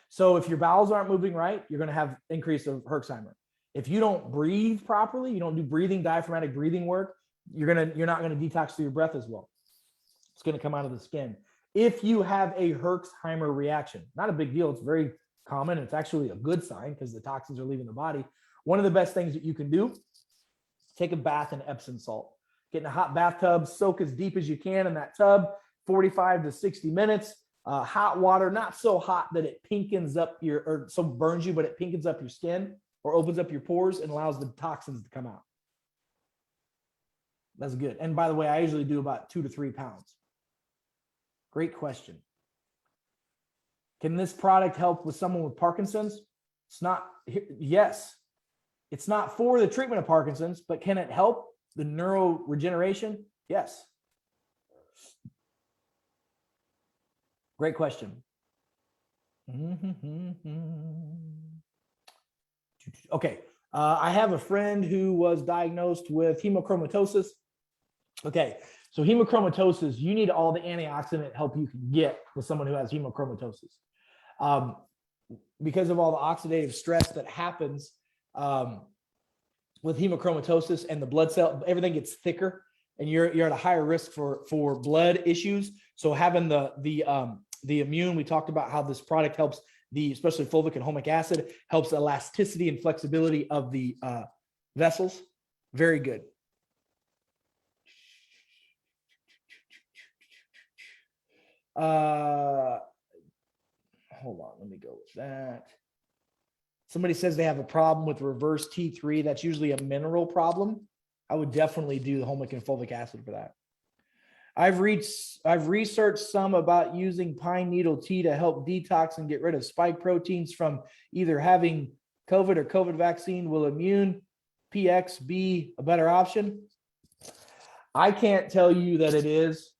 So if your bowels aren't moving right, you're going to have increase of Herxheimer. If you don't breathe properly, you don't do breathing, diaphragmatic breathing work, you're not going to detox through your breath as well. It's going to come out of the skin. If you have a Herxheimer reaction, not a big deal. It's very common. It's actually a good sign because the toxins are leaving the body. One of the best things that you can do, take a bath in Epsom salt. Get in a hot bathtub, soak as deep as you can in that tub, 45 to 60 minutes. Hot water, not so hot that it pinkens up or so burns you, but it pinkens up your skin or opens up your pores and allows the toxins to come out. That's good. And by the way, I usually do about 2 to 3 pounds. Great question. Can this product help with someone with Parkinson's? It's not, yes. It's not for the treatment of Parkinson's, but can it help the neuroregeneration? Yes. Great question. Okay. I have a friend who was diagnosed with hemochromatosis. Okay. So hemochromatosis, you need all the antioxidant help you can get with someone who has hemochromatosis. Because of all the oxidative stress that happens with hemochromatosis and the blood cell, everything gets thicker and you're at a higher risk for blood issues. So having the immune, we talked about how this product helps especially fulvic and humic acid, helps elasticity and flexibility of the vessels. Very good. Hold on, let me go with that. Somebody says they have a problem with reverse T3. That's usually a mineral problem. I would definitely do the humic and fulvic acid for that. I've researched some about using pine needle tea to help detox and get rid of spike proteins from either having COVID or COVID vaccine. Will immune PX be a better option? I can't tell you that it is,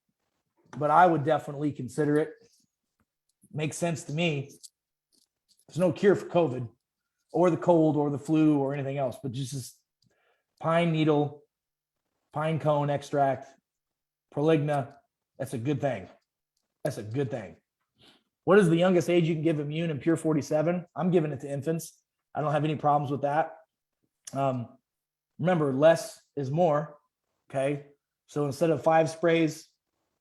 but I would definitely consider it. Makes sense to me. There's no cure for COVID or the cold or the flu or anything else, but just pine needle, pine cone extract, Proligna. That's a good thing. That's a good thing. What is the youngest age you can give immune in Pure 47? I'm giving it to infants. I don't have any problems with that. Remember, less is more. Okay. So instead of 5 sprays,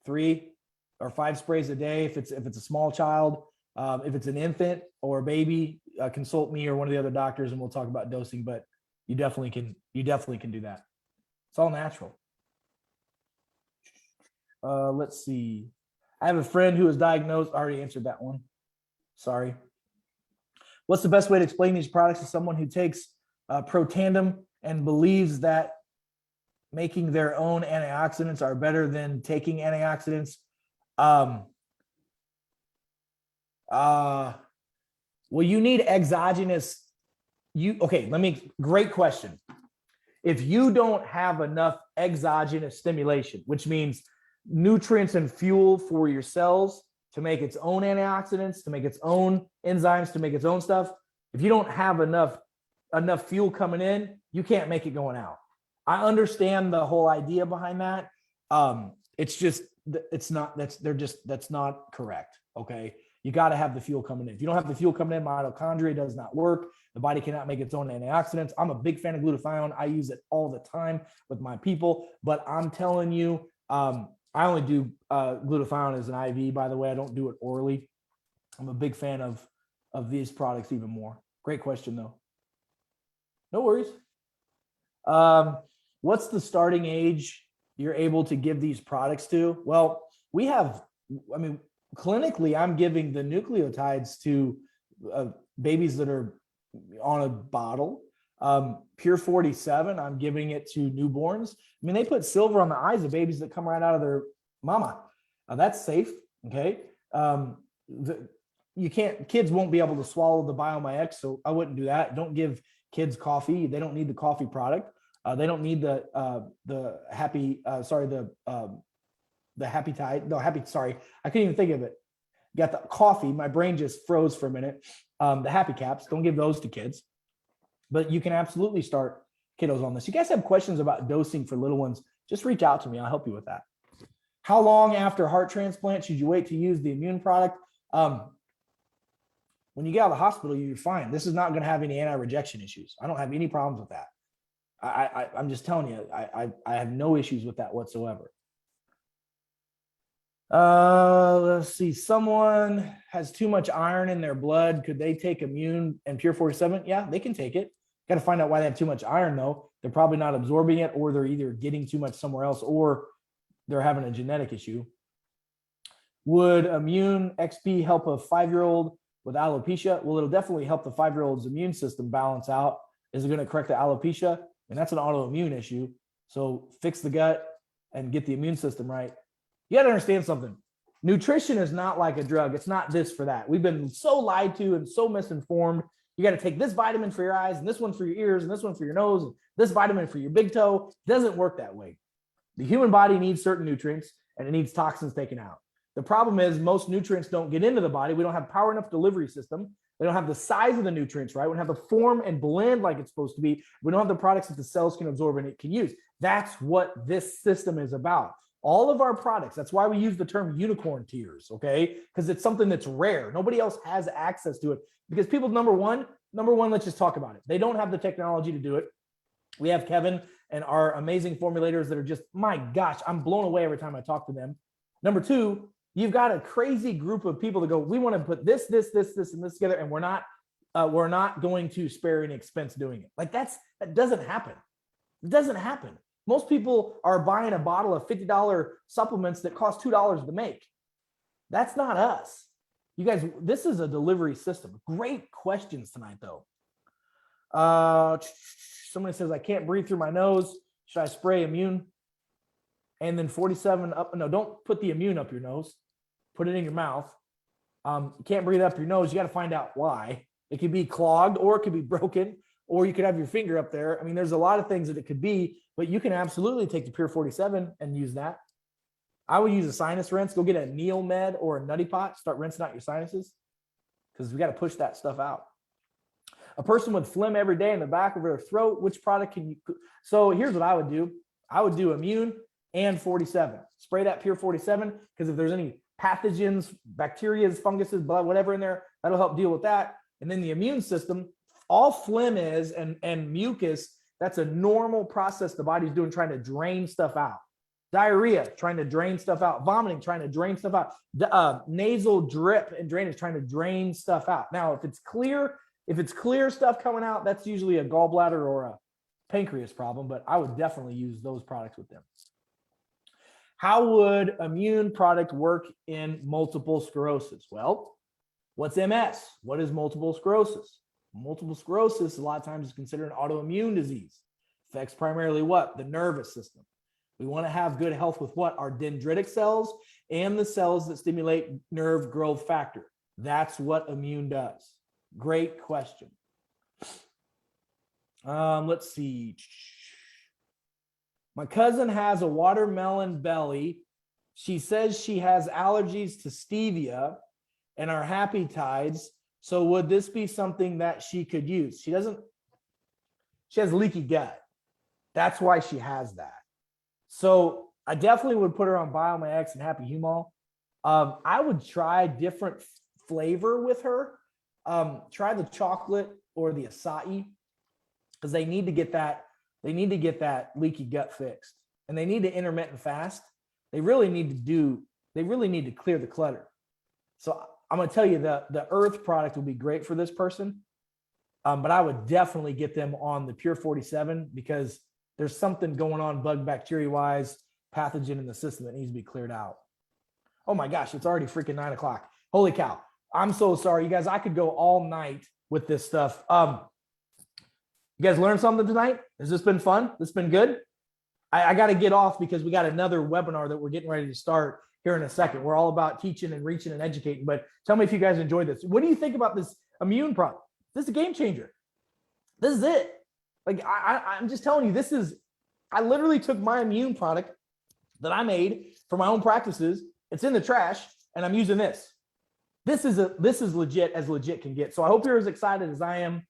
3 or 5 sprays a day, if it's a small child, if it's an infant or a baby, consult me or one of the other doctors and we'll talk about dosing, but you definitely can do that. It's all natural. Let's see. I have a friend who was diagnosed. I already answered that one. Sorry. What's the best way to explain these products to someone who takes Protandim and believes that making their own antioxidants are better than taking antioxidants? Well, you need exogenous. Great question. If you don't have enough exogenous stimulation, which means nutrients and fuel for your cells to make its own antioxidants, to make its own enzymes, to make its own stuff, if you don't have enough fuel coming in, you can't make it going out. I understand the whole idea behind that. That's not correct. Okay. You got to have the fuel coming in. If you don't have the fuel coming in, mitochondria does not work. The body cannot make its own antioxidants. I'm a big fan of glutathione. I use it all the time with my people, but I'm telling you, I only do glutathione as an IV, by the way. I don't do it orally. I'm a big fan of these products even more. Great question, though. No worries. What's the starting age you're able to give these products to? Well, we have, I mean, clinically, I'm giving the nucleotides to babies that are on a bottle. Pure 47, I'm giving it to newborns. I mean, they put silver on the eyes of babies that come right out of their mama. That's safe, okay? Kids won't be able to swallow the BioMyX, so I wouldn't do that. Don't give kids coffee. They don't need the coffee product. They don't need the happy, the happy tide. No, happy, sorry. I couldn't even think of it. Got the coffee. My brain just froze for a minute. The happy caps, don't give those to kids. But you can absolutely start kiddos on this. You guys have questions about dosing for little ones, just reach out to me. I'll help you with that. How long after heart transplant should you wait to use the immune product? When you get out of the hospital, you're fine. This is not going to have any anti-rejection issues. I don't have any problems with that. I'm just telling you, I have no issues with that whatsoever. Let's see. Someone has too much iron in their blood. Could they take immune and pure 47? Yeah, they can take it. Got to find out why they have too much iron, though. They're probably not absorbing it, or they're either getting too much somewhere else, or they're having a genetic issue. Would immune XP help a 5-year-old with alopecia? Well, it'll definitely help the 5-year-old's immune system balance out. Is it going to correct the alopecia? And that's an autoimmune issue. So fix the gut and get the immune system right. You got to understand something. Nutrition is not like a drug. It's not this for that. We've been so lied to and so misinformed. You got to take this vitamin for your eyes and this one for your ears and this one for your nose and this vitamin for your big toe. It doesn't work that way. The human body needs certain nutrients and it needs toxins taken out. The problem is most nutrients don't get into the body. We don't have power enough delivery system. We don't have the size of the nutrients, right? We don't have the form and blend like it's supposed to be. We don't have the products that the cells can absorb and it can use. That's what this system is about. All of our products, that's why we use the term unicorn tiers, okay? Because it's something that's rare. Nobody else has access to it. Because people, number one, let's just talk about it. They don't have the technology to do it. We have Kevin and our amazing formulators that are just, my gosh, I'm blown away every time I talk to them. Number two, you've got a crazy group of people that go, we want to put this, and this together, and we're not going to spare any expense doing it. Like that doesn't happen. It doesn't happen. Most people are buying a bottle of $50 supplements that cost $2 to make. That's not us. You guys, this is a delivery system. Great questions tonight, though. Somebody says, I can't breathe through my nose. Should I spray immune? And then 47 up. No, don't put the immune up your nose. Put it in your mouth. You can't breathe up your nose. You got to find out why. It could be clogged, or it could be broken, or you could have your finger up there. I mean, there's a lot of things that it could be, but you can absolutely take the Pure 47 and use that. I would use a sinus rinse. Go get a Neomed or a Nutty Pot. Start rinsing out your sinuses, because we got to push that stuff out. A person with phlegm every day in the back of their throat, which product can you? So here's what I would do. I would do immune and 47. Spray that Pure 47, because if there's any pathogens, bacteria, funguses, blood, whatever in there, that'll help deal with that. And then the immune system, all phlegm is and mucus, that's a normal process the body's doing, trying to drain stuff out. Diarrhea, trying to drain stuff out. Vomiting, trying to drain stuff out. Nasal drip and drainage, trying to drain stuff out. Now, if it's clear stuff coming out, that's usually a gallbladder or a pancreas problem, but I would definitely use those products with them. How would immune product work in multiple sclerosis? Well, what's MS? What is multiple sclerosis? Multiple sclerosis, a lot of times, is considered an autoimmune disease. Affects primarily what? The nervous system. We want to have good health with what? Our dendritic cells and the cells that stimulate nerve growth factor. That's what immune does. Great question. Let's see. My cousin has a watermelon belly. She says she has allergies to stevia and our happy tides. So would this be something that she could use? She has leaky gut. That's why she has that. So I definitely would put her on BioMyX and Happy Humol. I would try different flavor with her. Try the chocolate or the acai, because they need to get that leaky gut fixed, and they need to intermittent fast. they really need to clear the clutter. So I'm going to tell you the earth product will be great for this person. But I would definitely get them on the Pure 47 because there's something going on bug bacteria wise, pathogen in the system that needs to be cleared out. Oh my gosh, it's already freaking 9 o'clock. Holy cow. I'm so sorry, you guys. I could go all night with this stuff. You guys learned something tonight? Has this been fun? This been good? I got to get off because we got another webinar that we're getting ready to start here in a second. We're all about teaching and reaching and educating, but tell me if you guys enjoyed this. What do you think about this immune product? This is a game changer. This is it. Like I'm just telling you, I literally took my immune product that I made for my own practices. It's in the trash and I'm using this. This is legit as legit can get. So I hope you're as excited as I am.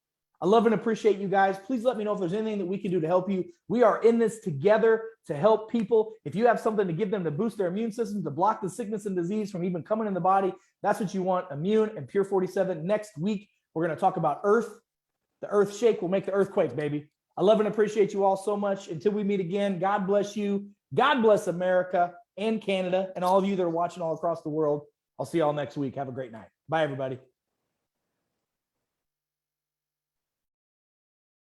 I love and appreciate you guys. Please let me know if there's anything that we can do to help you. We are in this together to help people. If you have something to give them to boost their immune system, to block the sickness and disease from even coming in the body, that's what you want. Immune and Pure 47. Next week, we're going to talk about earth. The earth shake will make the earthquake, baby. I love and appreciate you all so much. Until we meet again, God bless you. God bless America and Canada and all of you that are watching all across the world. I'll see you all next week. Have a great night. Bye, everybody.